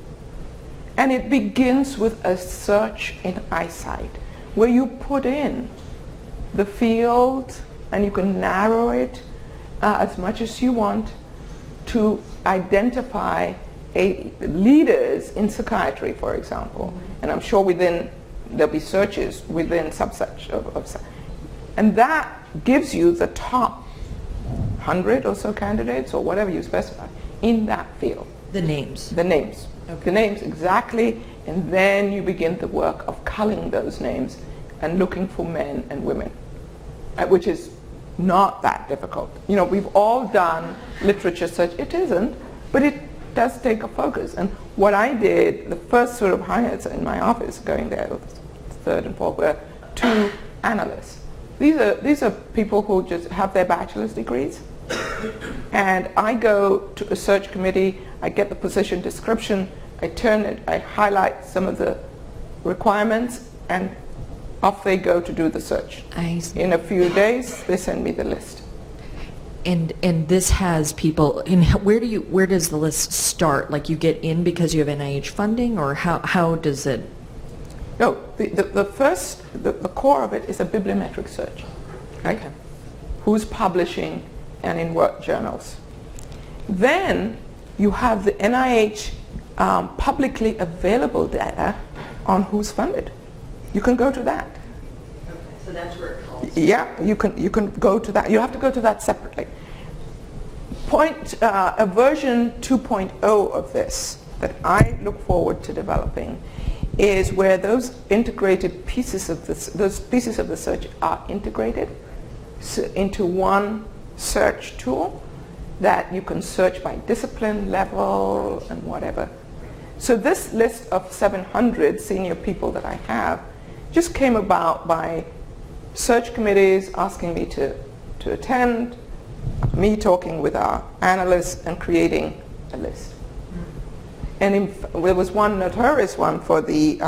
And it begins with a search in eyesight, where you put in the field and you can narrow it as much as you want to identify leaders in psychiatry, for example. And I'm sure there'll be searches within subsets of and that gives you the top 100 or so candidates or whatever you specify in that field. The names. The names. Okay. The names, exactly. And then you begin the work of culling those names and looking for men and women, which is not that difficult. We've all done literature search. It isn't, but it does take a focus. And what I did, the first sort of hires in my office going there, third and fourth, were 2 analysts. These are people who just have their bachelor's degrees. And I go to a search committee, I get the position description, I turn it, I highlight some of the requirements, and off they go to do the search. I see. In a few days, they send me the list. And this has people, and where does the list start? Like you get in because you have NIH funding, or how does it? No, the core of it is a bibliometric search, right? Okay. Who's publishing and in what journals. Then you have the NIH publicly available data on who's funded. You can go to that. Okay, so that's where it calls. Yeah, you can go to that. You have to go to that separately. A version 2.0 of this that I look forward to developing is where those integrated pieces of those pieces of the search are integrated into one search tool that you can search by discipline level and whatever. So this list of 700 senior people that I have just came about by search committees asking me to attend, me talking with our analysts and creating a list. And there was one notorious one for the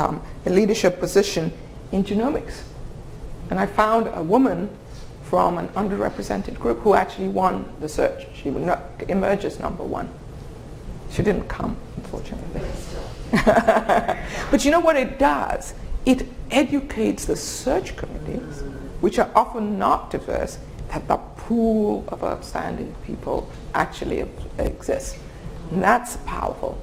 leadership position in genomics. And I found a woman from an underrepresented group who actually won the search. She would not emerge as number 1. She didn't come, unfortunately. But you know what it does? It educates the search committees, which are often not diverse, that the pool of outstanding people actually exists. And that's powerful.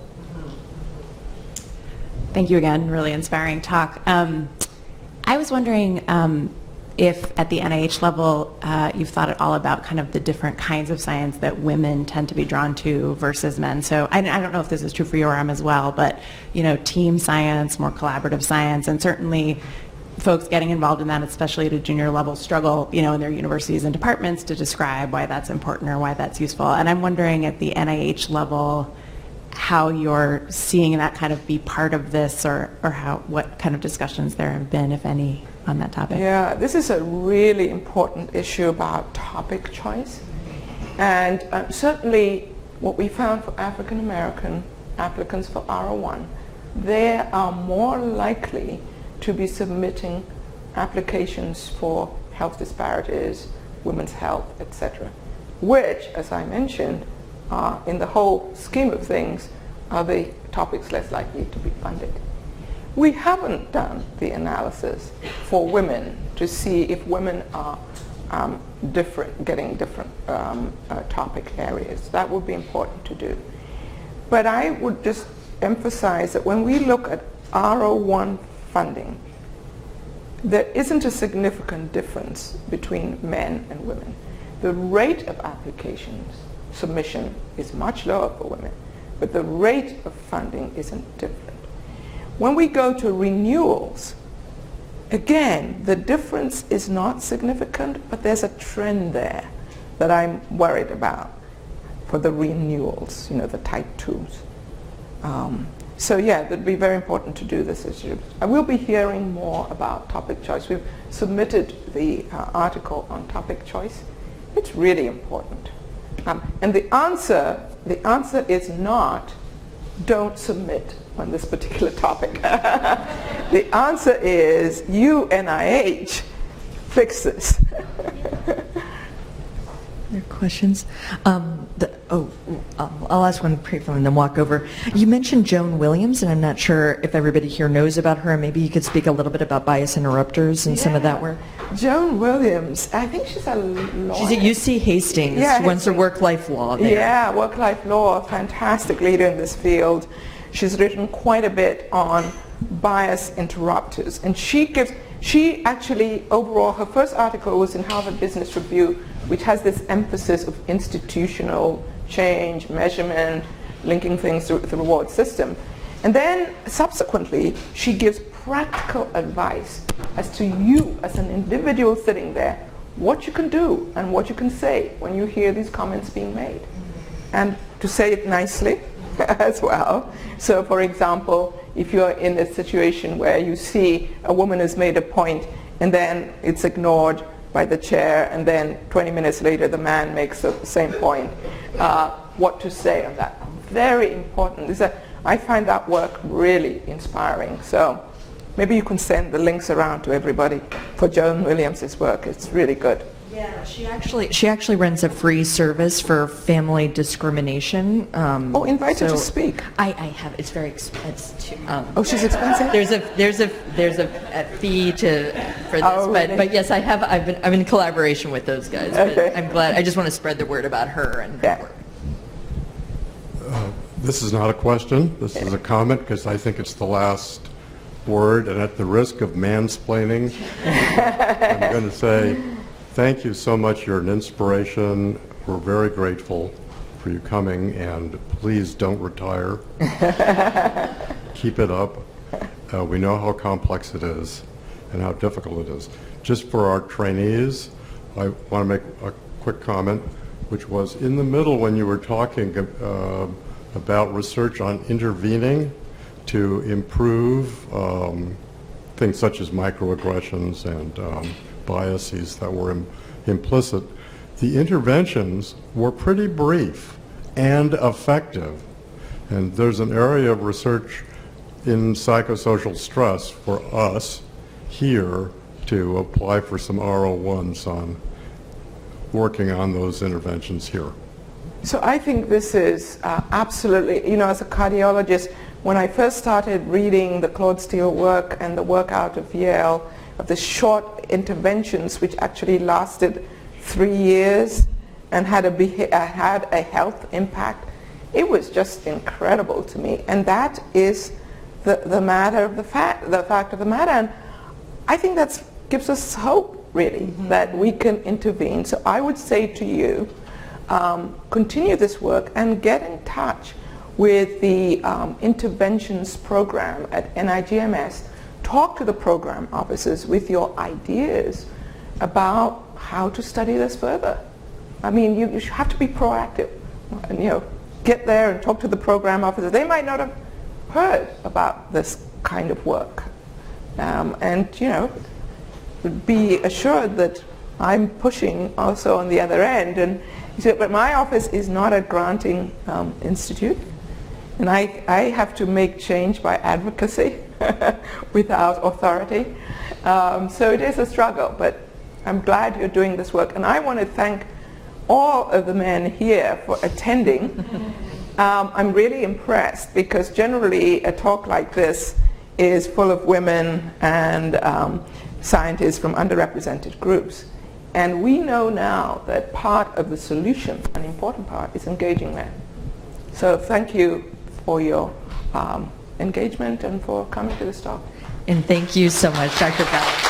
Thank you again, really inspiring talk. I was wondering if at the NIH level you've thought at all about kind of the different kinds of science that women tend to be drawn to versus men. So I don't know if this is true for URM as well, but team science, more collaborative science, and certainly folks getting involved in that, especially at a junior level, struggle in their universities and departments to describe why that's important or why that's useful. And I'm wondering at the NIH level how you're seeing that kind of be part of this, or what kind of discussions there have been, if any, on that topic. Yeah, this is a really important issue about topic choice. And certainly what we found for African American applicants for R01, they are more likely to be submitting applications for health disparities, women's health, etc., which, as I mentioned, in the whole scheme of things, are the topics less likely to be funded. We haven't done the analysis for women to see if women are getting different topic areas. That would be important to do. But I would just emphasize that when we look at R01 funding, there isn't a significant difference between men and women. The rate of applications submission is much lower for women, but the rate of funding isn't different. When we go to renewals, again, the difference is not significant, but there's a trend there that I'm worried about for the renewals, the type 2s. So yeah, it would be very important to do this issue. I will be hearing more about topic choice. We've submitted the article on topic choice. It's really important. And the answer is not, don't submit on this particular topic. The answer is you, NIH, fix this. Other questions? I'll ask one briefly and then walk over. You mentioned Joan Williams, and I'm not sure if everybody here knows about her, and maybe you could speak a little bit about bias interrupters and some of that work. Joan Williams, I think she's a lawyer. She's at UC Hastings. Yeah, She runs the work-life law there. Yeah, work-life law, fantastic leader in this field. She's written quite a bit on bias interrupters, and she actually, overall, her first article was in Harvard Business Review, which has this emphasis of institutional change, measurement, linking things to the reward system. And then subsequently, she gives practical advice as to you, as an individual sitting there, what you can do and what you can say when you hear these comments being made. And to say it nicely as well. So for example, if you're in a situation where you see a woman has made a point and then it's ignored by the chair, and then 20 minutes later the man makes the same point, what to say on that. Very important. I find that work really inspiring. So maybe you can send the links around to everybody for Joan Williams' work. It's really good. Yeah, she actually runs a free service for family discrimination. Invite her to speak. I have. It's very expensive. She's expensive. There's a fee for this, really? but yes, I have. I'm in collaboration with those guys. Okay. But I'm glad. I just want to spread the word about her and her work. This is not a question. This is a comment, because I think it's the last word, and at the risk of mansplaining, I'm going to say thank you so much. You're an inspiration. We're very grateful for you coming, and please don't retire. Keep it up. We know how complex it is and how difficult it is. Just for our trainees, I want to make a quick comment, which was in the middle when you were talking about research on intervening to improve things such as microaggressions and biases that were implicit. The interventions were pretty brief and effective. And there's an area of research in psychosocial stress for us here to apply for some R01s on working on those interventions here. So I think this is absolutely, as a cardiologist, when I first started reading the Claude Steele work and the work out of Yale, of the short interventions which actually lasted 3 years and had a health impact, it was just incredible to me. And that is the fact of the matter. And I think that gives us hope, really, that we can intervene. So I would say to you, continue this work and get in touch with the interventions program at NIGMS. Talk to the program officers with your ideas about how to study this further. I mean, you have to be proactive and, get there and talk to the program officers. They might not have heard about this kind of work. And, be assured that I'm pushing also on the other end. And but my office is not a granting institute, and I have to make change by advocacy without authority. So it is a struggle, but I'm glad you're doing this work. And I want to thank all of the men here for attending. I'm really impressed, because generally a talk like this is full of women and scientists from underrepresented groups. And we know now that part of the solution, an important part, is engaging men. So thank you for your engagement and for coming to this talk. And thank you so much, Dr. Valentine.